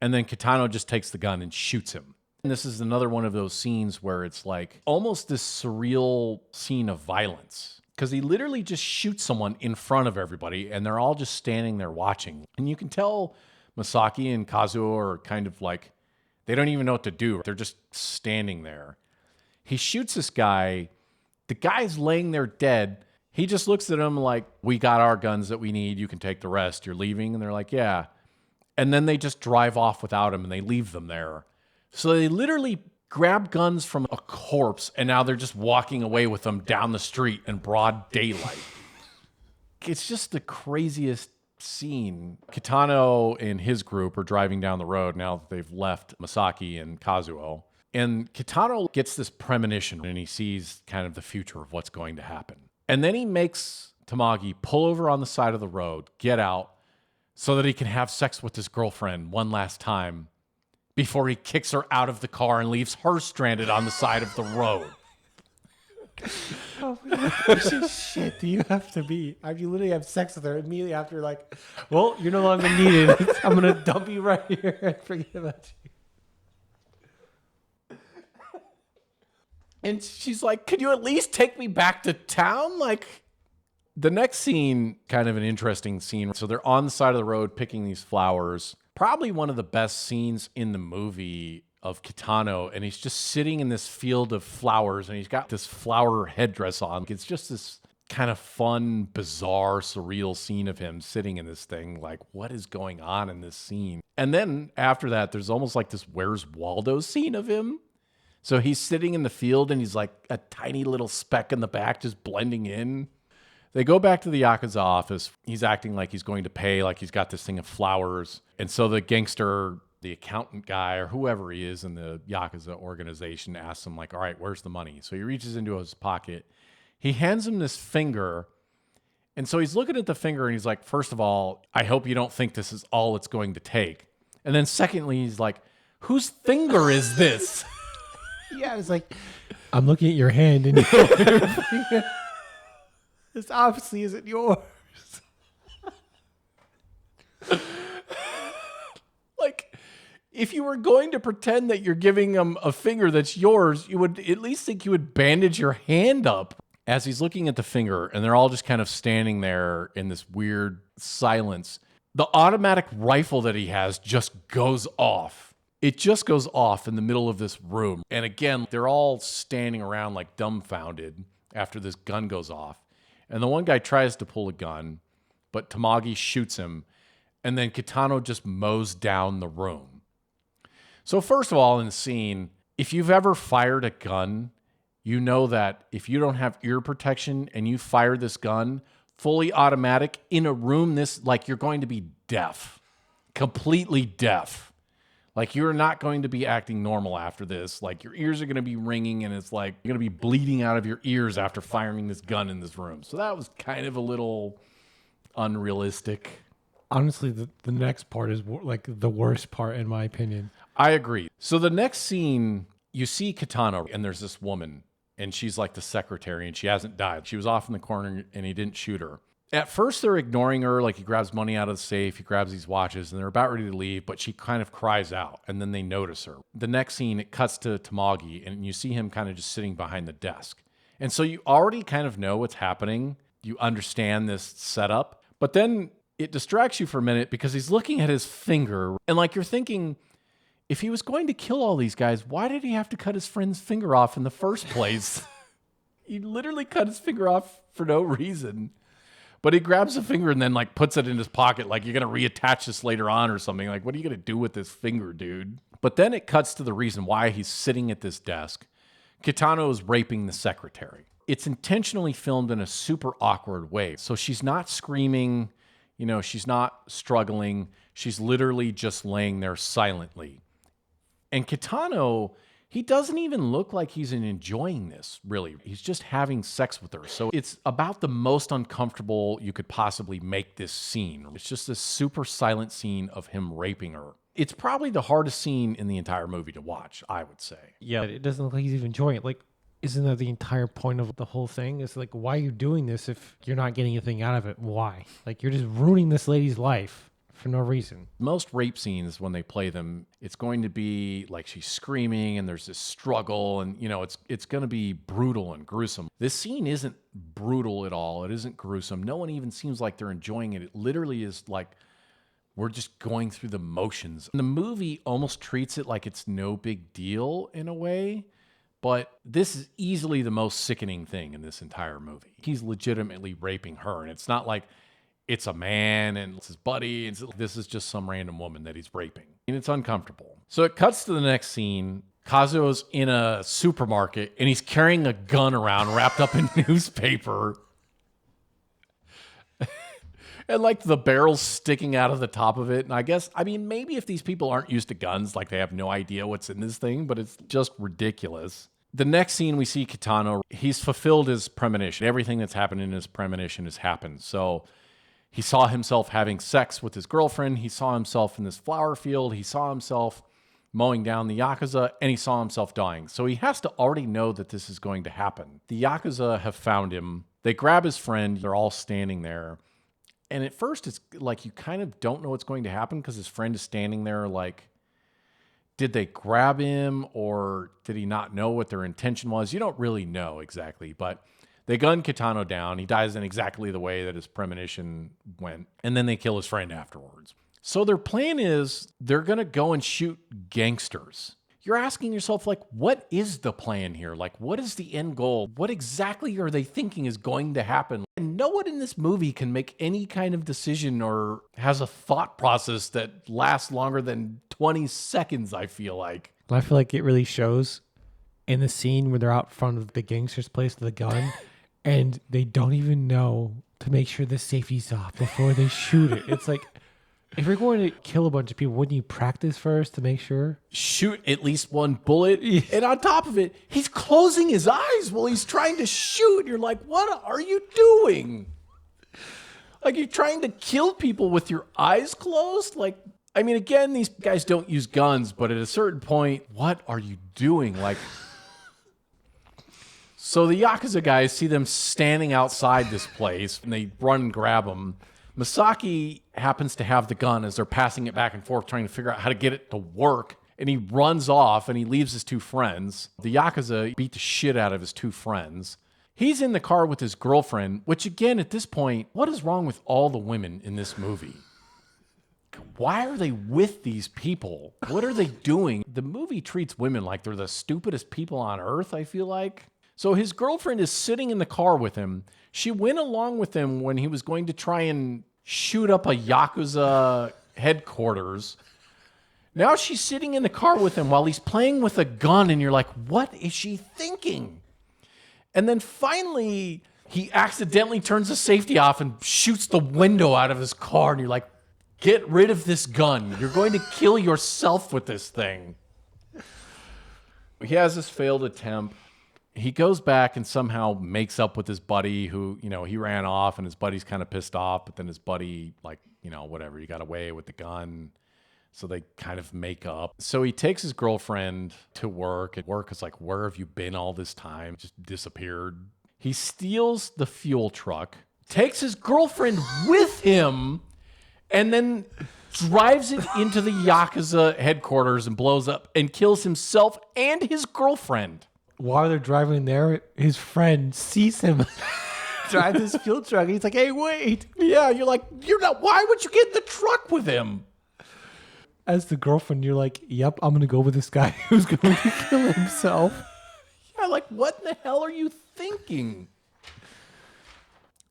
and then Kitano just takes the gun and shoots him. And this is another one of those scenes where it's like almost this surreal scene of violence, because he literally just shoots someone in front of everybody, and they're all just standing there watching. And you can tell Masaki and Kazuo are kind of like, they don't even know what to do. They're just standing there. He shoots this guy. The guy's laying there dead. He just looks at him like, we got our guns that we need. You can take the rest. You're leaving? And they're like, yeah. And then they just drive off without him, and they leave them there. So they literally grab guns from a corpse, and now they're just walking away with them down the street in broad daylight. It's just the craziest scene. Kitano and his group are driving down the road now that they've left Masaki and Kazuo. And Kitano gets this premonition, and he sees kind of the future of what's going to happen. And then he makes Tamagi pull over on the side of the road, get out, so that he can have sex with his girlfriend one last time before he kicks her out of the car and leaves her stranded on the side of the road. Oh, what shit do you have to be? You literally have sex with her immediately after you're like, well, you're no longer needed. I'm going to dump you right here and forget about you. And she's like, could you at least take me back to town? Like, the next scene, kind of an interesting scene. So they're on the side of the road picking these flowers. Probably one of the best scenes in the movie of Kitano, and he's just sitting in this field of flowers, and he's got this flower headdress on. It's just this kind of fun, bizarre, surreal scene of him sitting in this thing. Like, what is going on in this scene? And then after that, there's almost like this Where's Waldo scene of him. So he's sitting in the field, and he's like a tiny little speck in the back, just blending in. They go back to the Yakuza office. He's acting like he's going to pay, like he's got this thing of flowers. And so the gangster, the accountant guy, or whoever he is in the Yakuza organization, asks him, like, all right, where's the money? So he reaches into his pocket. He hands him this finger. And so he's looking at the finger, and he's like, first of all, I hope you don't think this is all it's going to take. And then secondly, he's like, whose finger is this? Yeah, it's like, I'm looking at your hand, and your finger. This obviously isn't yours. Like, if you were going to pretend that you're giving him a finger that's yours, you would at least think you would bandage your hand up. As he's looking at the finger, and they're all just kind of standing there in this weird silence, the automatic rifle that he has just goes off. It just goes off in the middle of this room. And again, they're all standing around like dumbfounded after this gun goes off. And the one guy tries to pull a gun, but Tamagi shoots him, and then Kitano just mows down the room. So first of all, in the scene, if you've ever fired a gun, you know that if you don't have ear protection and you fire this gun, fully automatic, in a room this, like, you're going to be deaf, completely deaf. Like, you're not going to be acting normal after this. Like, your ears are going to be ringing, and it's like you're going to be bleeding out of your ears after firing this gun in this room. So that was kind of a little unrealistic. Honestly, the next part is like the worst part, in my opinion. I agree. So the next scene, you see Kitano, and there's this woman, and she's like the secretary, and she hasn't died. She was off in the corner, and he didn't shoot her. At first, they're ignoring her. Like, he grabs money out of the safe, he grabs these watches, and they're about ready to leave, but she kind of cries out, and then they notice her. The next scene, it cuts to Tamagi, and you see him kind of just sitting behind the desk. And so you already kind of know what's happening. You understand this setup, but then it distracts you for a minute because he's looking at his finger, and like you're thinking, if he was going to kill all these guys, why did he have to cut his friend's finger off in the first place? He literally cut his finger off for no reason. But he grabs the finger and then like puts it in his pocket like you're going to reattach this later on or something. Like, what are you going to do with this finger, dude? But then it cuts to the reason why he's sitting at this desk. Kitano is raping the secretary. It's intentionally filmed in a super awkward way. So she's not screaming, she's not struggling. She's literally just laying there silently. And Kitano, he doesn't even look like he's enjoying this, really. He's just having sex with her. So it's about the most uncomfortable you could possibly make this scene. It's just this super silent scene of him raping her. It's probably the hardest scene in the entire movie to watch, I would say. Yeah, it doesn't look like he's even enjoying it. Like, isn't that the entire point of the whole thing? It's like, why are you doing this if you're not getting anything out of it? Why? Like, you're just ruining this lady's life for no reason. Most rape scenes, when they play them, it's going to be like she's screaming and there's this struggle and, it's going to be brutal and gruesome. This scene isn't brutal at all. It isn't gruesome. No one even seems like they're enjoying it. It literally is like we're just going through the motions. And the movie almost treats it like it's no big deal in a way, but this is easily the most sickening thing in this entire movie. He's legitimately raping her, and it's not like it's a man and it's his buddy. This is just some random woman that he's raping. And it's uncomfortable. So it cuts to the next scene. Kazuo's in a supermarket and he's carrying a gun around wrapped up in newspaper. And like the barrel's sticking out of the top of it. And maybe if these people aren't used to guns, like they have no idea what's in this thing, but it's just ridiculous. The next scene we see Kitano. He's fulfilled his premonition. Everything that's happened in his premonition has happened. So he saw himself having sex with his girlfriend. He saw himself in this flower field. He saw himself mowing down the Yakuza, and he saw himself dying. So he has to already know that this is going to happen. The Yakuza have found him. They grab his friend. They're all standing there. And at first, it's like you kind of don't know what's going to happen because his friend is standing there like, did they grab him or did he not know what their intention was? You don't really know exactly, but they gun Kitano down. He dies in exactly the way that his premonition went. And then they kill his friend afterwards. So their plan is they're going to go and shoot gangsters. You're asking yourself, like, what is the plan here? Like, what is the end goal? What exactly are they thinking is going to happen? And no one in this movie can make any kind of decision or has a thought process that lasts longer than 20 seconds, I feel like. I feel like it really shows in the scene where they're out front of the gangster's place with a gun. And they don't even know to make sure the safety's off before they shoot it. It's like, if you're going to kill a bunch of people, wouldn't you practice first to make sure? Shoot at least one bullet. And on top of it, he's closing his eyes while he's trying to shoot. You're like, what are you doing? Like, you're trying to kill people with your eyes closed? Like, again, these guys don't use guns, but at a certain point, what are you doing? Like, so the Yakuza guys see them standing outside this place, and they run and grab them. Masaki happens to have the gun as they're passing it back and forth, trying to figure out how to get it to work. And he runs off, and he leaves his two friends. The Yakuza beat the shit out of his two friends. He's in the car with his girlfriend, which, again, at this point, what is wrong with all the women in this movie? Why are they with these people? What are they doing? The movie treats women like they're the stupidest people on earth, I feel like. So his girlfriend is sitting in the car with him. She went along with him when he was going to try and shoot up a Yakuza headquarters. Now she's sitting in the car with him while he's playing with a gun, and you're like, what is she thinking? And then finally, he accidentally turns the safety off and shoots the window out of his car, and you're like, get rid of this gun. You're going to kill yourself with this thing. He has this failed attempt. He goes back and somehow makes up with his buddy who, he ran off, and his buddy's kind of pissed off, but then his buddy, whatever, he got away with the gun. So they kind of make up. So he takes his girlfriend to work, and work is like, where have you been all this time? Just disappeared. He steals the fuel truck, takes his girlfriend with him, and then drives it into the Yakuza headquarters and blows up and kills himself and his girlfriend. While they're driving there, his friend sees him drive this fuel truck. And he's like, hey, wait. Yeah, you're like, why would you get in the truck with him? As the girlfriend, you're like, yep, I'm going to go with this guy who's going to kill himself. Yeah, like, what in the hell are you thinking?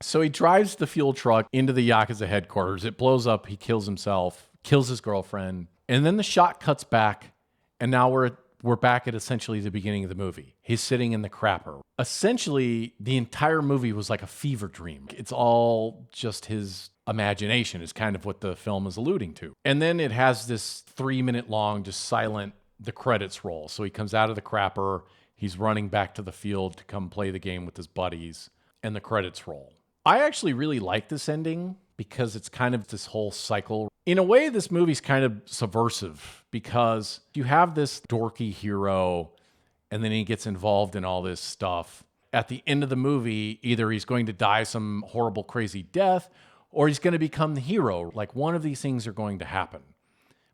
So he drives the fuel truck into the Yakuza headquarters. It blows up. He kills himself, kills his girlfriend. And then the shot cuts back. And now we're back at essentially the beginning of the movie. He's sitting in the crapper. Essentially, the entire movie was like a fever dream. It's all just his imagination is kind of what the film is alluding to. And then it has this 3-minute long, just silent, the credits roll. So he comes out of the crapper. He's running back to the field to come play the game with his buddies. And the credits roll. I actually really like this ending because it's kind of this whole cycle. In a way, this movie's kind of subversive because you have this dorky hero and then he gets involved in all this stuff. At the end of the movie, either he's going to die some horrible, crazy death or he's going to become the hero. Like one of these things are going to happen.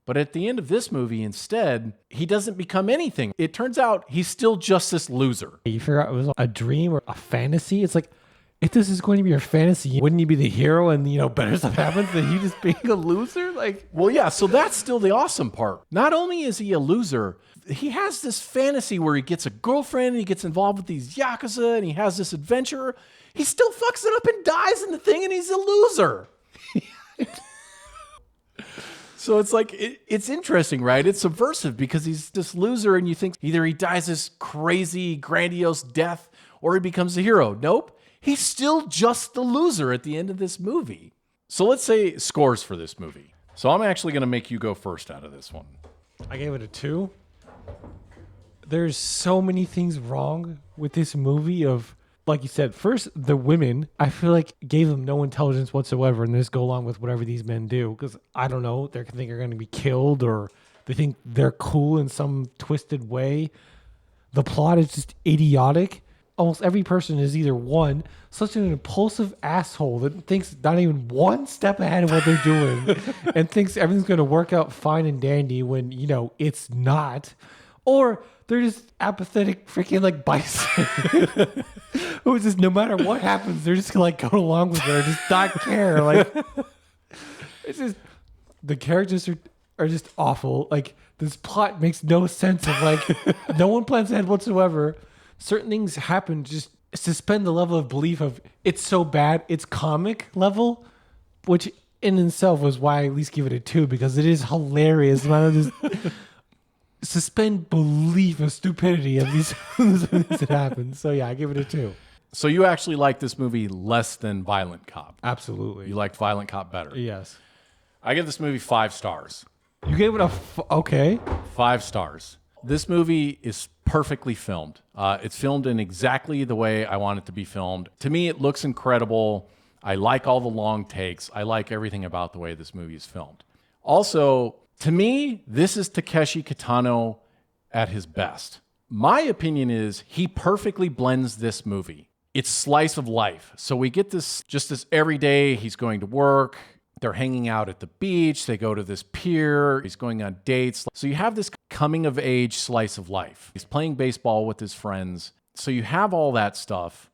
But at the end of this movie, instead, he doesn't become anything. It turns out he's still just this loser. You figure out it was a dream or a fantasy. It's like, if this is going to be your fantasy, wouldn't you be the hero and, better stuff happens than you just being a loser? Like, well, yeah, so that's still the awesome part. Not only is he a loser, he has this fantasy where he gets a girlfriend and he gets involved with these Yakuza and he has this adventure. He still fucks it up and dies in the thing and he's a loser. So it's like, it's interesting, right? It's subversive because he's this loser and you think either he dies this crazy, grandiose death or he becomes a hero. Nope. He's still just the loser at the end of this movie. So let's say scores for this movie. So I'm actually going to make you go first out of this one. I gave it a 2. There's so many things wrong with this movie of, like you said, first, the women, I feel like gave them no intelligence whatsoever and they just go along with whatever these men do. Because, I don't know, they think they're going to be killed or they think they're cool in some twisted way. The plot is just idiotic. Almost every person is either one, such an impulsive asshole that thinks not even one step ahead of what they're doing and thinks everything's going to work out fine and dandy when, it's not. Or they're just apathetic freaking like bison who just, no matter what happens, they're just going to go along with it or just not care. Like, it's just, the characters are just awful. Like, this plot makes no sense of like, no one plans ahead whatsoever. Certain things happen, just suspend the level of belief of it's so bad, it's comic level, which in itself was why I at least give it a 2 because it is hilarious. Just suspend belief of stupidity of these things that happen. So yeah, I give it a 2. So you actually like this movie less than Violent Cop? Absolutely. You liked Violent Cop better? Yes. I give this movie 5 stars. You gave it okay. 5 stars. This movie is perfectly filmed. It's filmed in exactly the way I want it to be filmed. To me, it looks incredible. I like all the long takes. I like everything about the way this movie is filmed. Also, to me, this is Takeshi Kitano at his best. My opinion is he perfectly blends this movie. It's slice of life. So we get this everyday, he's going to work. They're hanging out at the beach. They go to this pier. He's going on dates. So you have this coming of age slice of life. He's playing baseball with his friends. So you have all that stuff.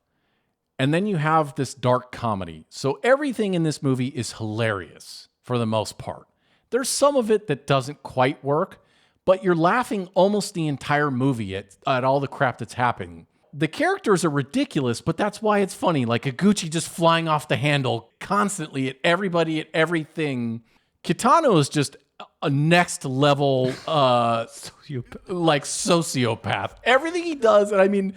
And then you have this dark comedy. So everything in this movie is hilarious for the most part. There's some of it that doesn't quite work, but you're laughing almost the entire movie at all the crap that's happening. The characters are ridiculous, but that's why it's funny. Like Iguchi just flying off the handle constantly at everybody, at everything. Kitano is just a next level, sociopath. Everything he does, and I mean,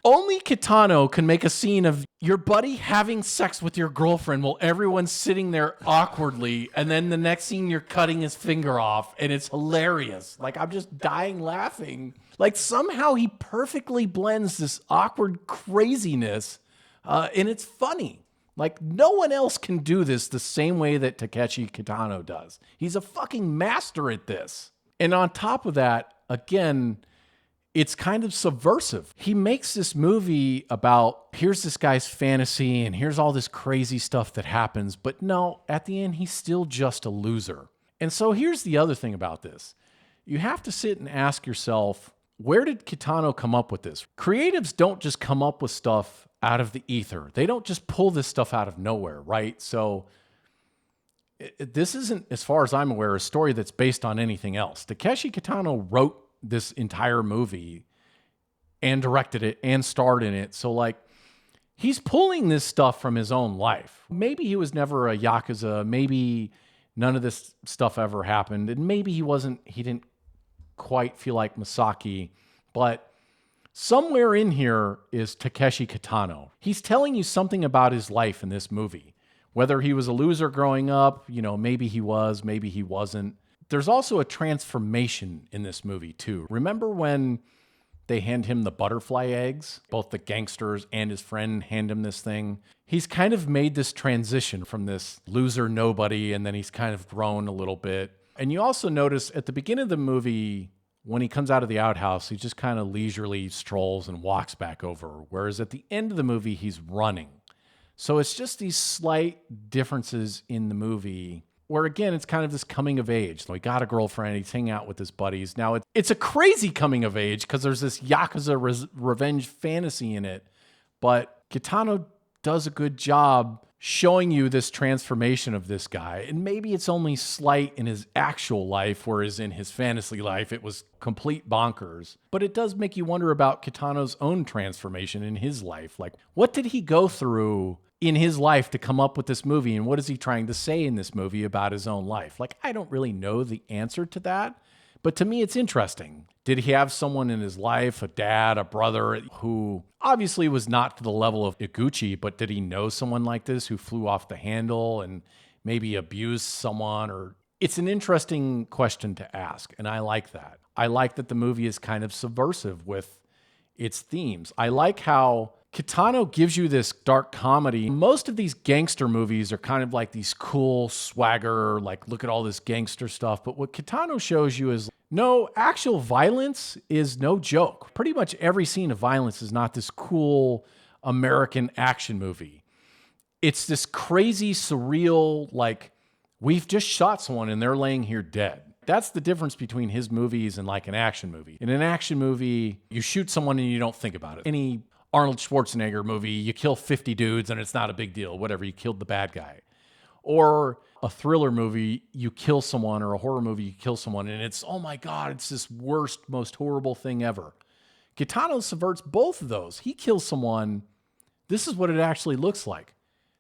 only Kitano can make a scene of your buddy having sex with your girlfriend while everyone's sitting there awkwardly, and then the next scene you're cutting his finger off, and it's hilarious. Like, I'm just dying laughing. Like, somehow he perfectly blends this awkward craziness, and it's funny. Like, no one else can do this the same way that Takeshi Kitano does. He's a fucking master at this. And on top of that, again, it's kind of subversive. He makes this movie about here's this guy's fantasy and here's all this crazy stuff that happens. But no, at the end, he's still just a loser. And so here's the other thing about this. You have to sit and ask yourself, where did Kitano come up with this? Creatives don't just come up with stuff out of the ether. They don't just pull this stuff out of nowhere, right? So this isn't, as far as I'm aware, a story that's based on anything else. Takeshi Kitano wrote this entire movie and directed it and starred in it. So like, he's pulling this stuff from his own life. Maybe he was never a Yakuza. Maybe none of this stuff ever happened. And maybe he didn't quite feel like Masaki, but somewhere in here is Takeshi Kitano. He's telling you something about his life in this movie. Whether he was a loser growing up, maybe he was, maybe he wasn't. There's also a transformation in this movie too. Remember when they hand him the butterfly eggs? Both the gangsters and his friend hand him this thing. He's kind of made this transition from this loser nobody, and then he's kind of grown a little bit. And you also notice at the beginning of the movie, when he comes out of the outhouse, he just kind of leisurely strolls and walks back over. Whereas at the end of the movie, he's running. So it's just these slight differences in the movie where, again, it's kind of this coming of age. So he got a girlfriend, he's hanging out with his buddies. Now, it's a crazy coming of age because there's this Yakuza revenge fantasy in it. But Kitano does a good job showing you this transformation of this guy. And maybe it's only slight in his actual life, whereas in his fantasy life, it was complete bonkers. But it does make you wonder about Kitano's own transformation in his life. Like, what did he go through in his life to come up with this movie? And what is he trying to say in this movie about his own life? Like, I don't really know the answer to that. But to me, it's interesting. Did he have someone in his life, a dad, a brother, who obviously was not to the level of Iguchi, but did he know someone like this who flew off the handle and maybe abused someone? Or it's an interesting question to ask, and I like that. I like that the movie is kind of subversive with its themes. I like how Kitano gives you this dark comedy. Most of these gangster movies are kind of like these cool swagger, like look at all this gangster stuff. But what Kitano shows you is no, actual violence is no joke. Pretty much every scene of violence is not this cool American action movie. It's this crazy, surreal, like we've just shot someone and they're laying here dead. That's the difference between his movies and like an action movie. In an action movie, you shoot someone and you don't think about it. Any Arnold Schwarzenegger movie, you kill 50 dudes and it's not a big deal. Whatever, you killed the bad guy. Or a thriller movie, you kill someone, or a horror movie, you kill someone, and it's, oh my God, it's this worst, most horrible thing ever. Kitano subverts both of those. He kills someone. This is what it actually looks like.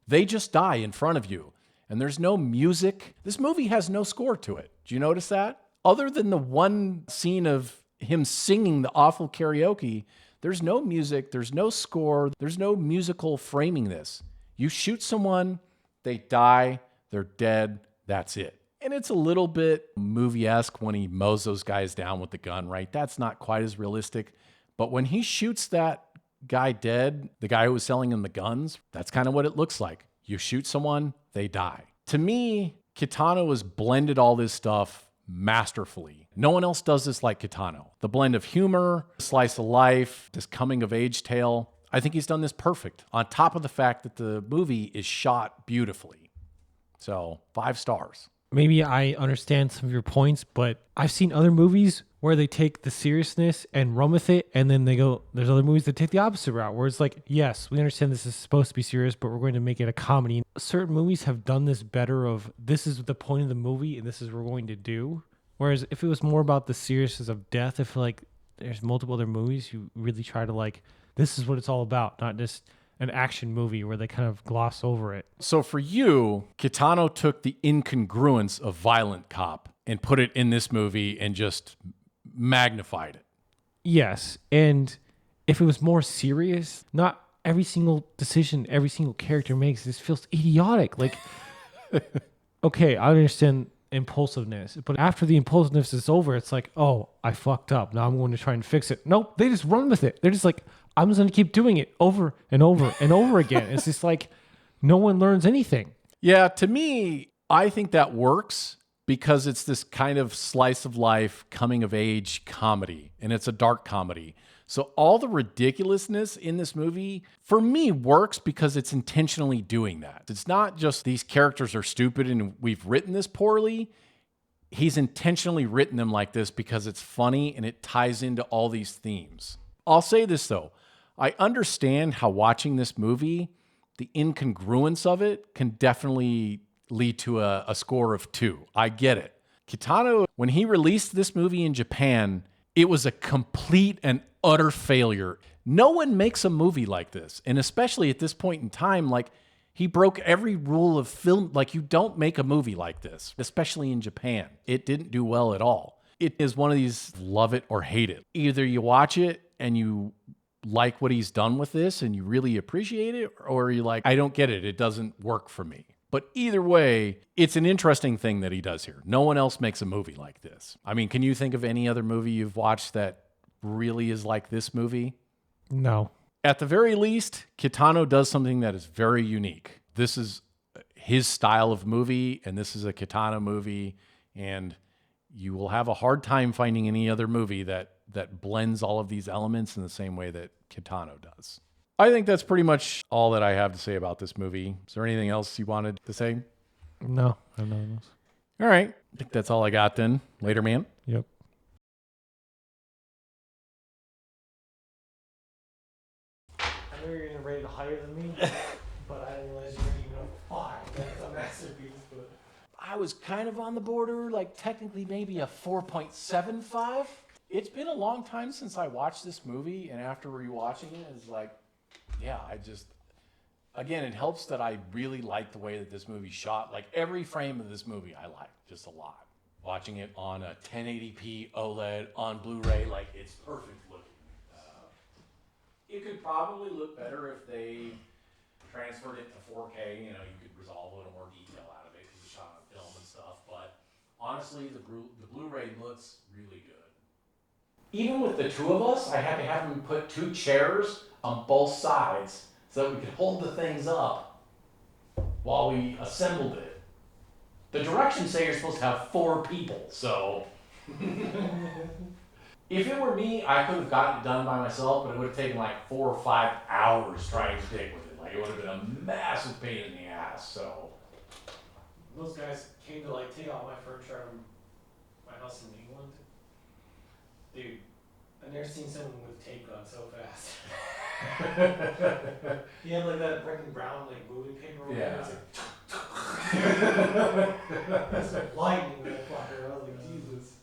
They just die in front of you, and there's no music. This movie has no score to it. Do you notice that? Other than the one scene of him singing the awful karaoke, there's no music, there's no score, there's no musical framing this. You shoot someone, they die, they're dead, that's it. And it's a little bit movie-esque when he mows those guys down with the gun, right? That's not quite as realistic. But when he shoots that guy dead, the guy who was selling him the guns, that's kind of what it looks like. You shoot someone, they die. To me, Kitano has blended all this stuff masterfully. No one else does this like Kitano. The blend of humor, slice of life, this coming-of-age tale. I think he's done this perfect, on top of the fact that the movie is shot beautifully. So, 5 stars. Maybe I understand some of your points, but I've seen other movies where they take the seriousness and run with it, and then they go, there's other movies that take the opposite route, where it's like, yes, we understand this is supposed to be serious, but we're going to make it a comedy. Certain movies have done this better of, this is the point of the movie, and this is what we're going to do. Whereas if it was more about the seriousness of death, I feel like there's multiple other movies who really try to like, this is what it's all about, not just an action movie where they kind of gloss over it. So for you, Kitano took the incongruence of Violent Cop and put it in this movie and just magnified it. Yes, and if it was more serious, not every single decision every single character makes, this feels idiotic. Like, okay, I understand impulsiveness, but after the impulsiveness is over, it's like, oh, I fucked up. Now I'm going to try and fix it. Nope, they just run with it. They're just like, I'm just going to keep doing it over and over and over again. It's just like no one learns anything. Yeah, to me, I think that works because it's this kind of slice of life, coming of age comedy, and it's a dark comedy. So all the ridiculousness in this movie, for me, works because it's intentionally doing that. It's not just these characters are stupid and we've written this poorly. He's intentionally written them like this because it's funny and it ties into all these themes. I'll say this though. I understand how watching this movie, the incongruence of it can definitely lead to a score of 2. I get it. Kitano, when he released this movie in Japan, it was a complete and utter failure. No one makes a movie like this. And especially at this point in time, like, he broke every rule of film. Like, you don't make a movie like this, especially in Japan. It didn't do well at all. It is one of these love it or hate it. Either you watch it and you like what he's done with this and you really appreciate it, or you're like, I don't get it. It doesn't work for me. But either way, it's an interesting thing that he does here. No one else makes a movie like this. I mean, can you think of any other movie you've watched that really is like this movie? No. At the very least, Kitano does something that is very unique. This is his style of movie, and this is a Kitano movie, and you will have a hard time finding any other movie that blends all of these elements in the same way that Kitano does. I think that's pretty much all that I have to say about this movie. Is there anything else you wanted to say? No, I have nothing else. All right. I think that's all I got then. Later, man. Yep. I know you're going to rate it higher than me, but I didn't realize you were even a 5. That's a masterpiece. But I was kind of on the border, like technically maybe a 4.75. It's been a long time since I watched this movie, and after rewatching it, it's like, yeah, again, it helps that I really like the way that this movie shot. Like, every frame of this movie I like just a lot. Watching it on a 1080p OLED on Blu-ray, like, it's perfect looking. It could probably look better if they transferred it to 4K. You know, you could resolve a little more detail out of it because it's shot on film and stuff. But honestly, the Blu-ray looks really good. Even with the two of us, I had to have him put 2 chairs on both sides so that we could hold the things up while we assembled it. The directions say you're supposed to have 4 people, so if it were me, I could have gotten it done by myself, but it would have taken like 4 or 5 hours trying to dig with it. Like, it would have been a massive pain in the ass. So those guys came to like take all my furniture out of my house in England. Dude, I've never seen someone with tape gun so fast. He had like that Brendan Brown like movie paper over there. It's like lightning that fucker. I was like, Jesus.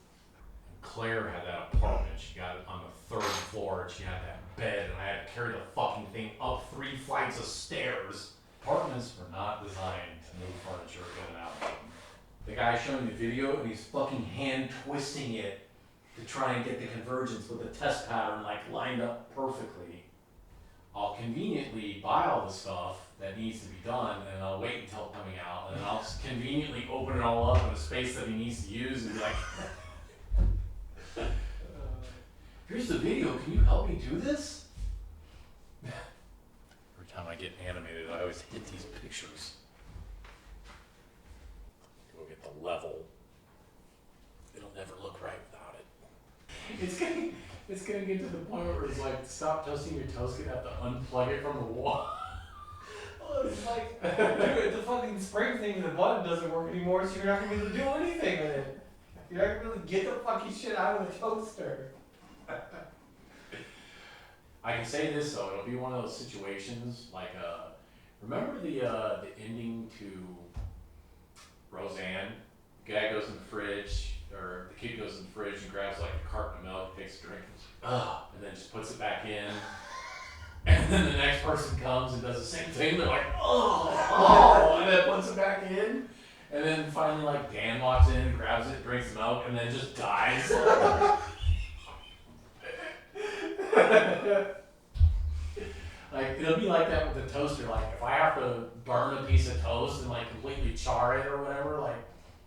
Claire had that apartment. She got it on the 3rd floor, and she had that bed, and I had to carry the fucking thing up 3 flights of stairs. Apartments were not designed to move furniture in and out of them. The guy showing the video, and he's fucking hand twisting it to try and get the convergence with the test pattern like lined up perfectly. I'll conveniently buy all the stuff that needs to be done, and I'll wait until coming out, and then I'll conveniently open it all up in a space that he needs to use and be like, here's the video, can you help me do this? Every time I get animated, I always hit these pictures. Go get the level. It'll never look right without it. It's gonna get to the point where it's like, stop toasting your toast, you have to unplug it from the wall. Well, it's like, dude, the fucking spring thing with the button doesn't work anymore, so you're not gonna be able to do anything with it. You're not gonna really get the fucking shit out of the toaster. I can say this though, it'll be one of those situations like, remember the ending to Roseanne? The guy goes in the fridge, or the kid goes in the fridge and grabs like a carton of milk, takes a drink, and then just puts it back in. And then the next person comes and does the same thing. They're like, and then puts it back in. And then finally, like, Dan walks in and grabs it, drinks the milk, and then just dies. Like, it'll be like that with the toaster. Like, if I have to burn a piece of toast and like completely char it or whatever, like,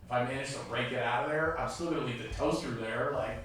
if I manage to break it out of there, I'm still gonna leave the toaster there. Like,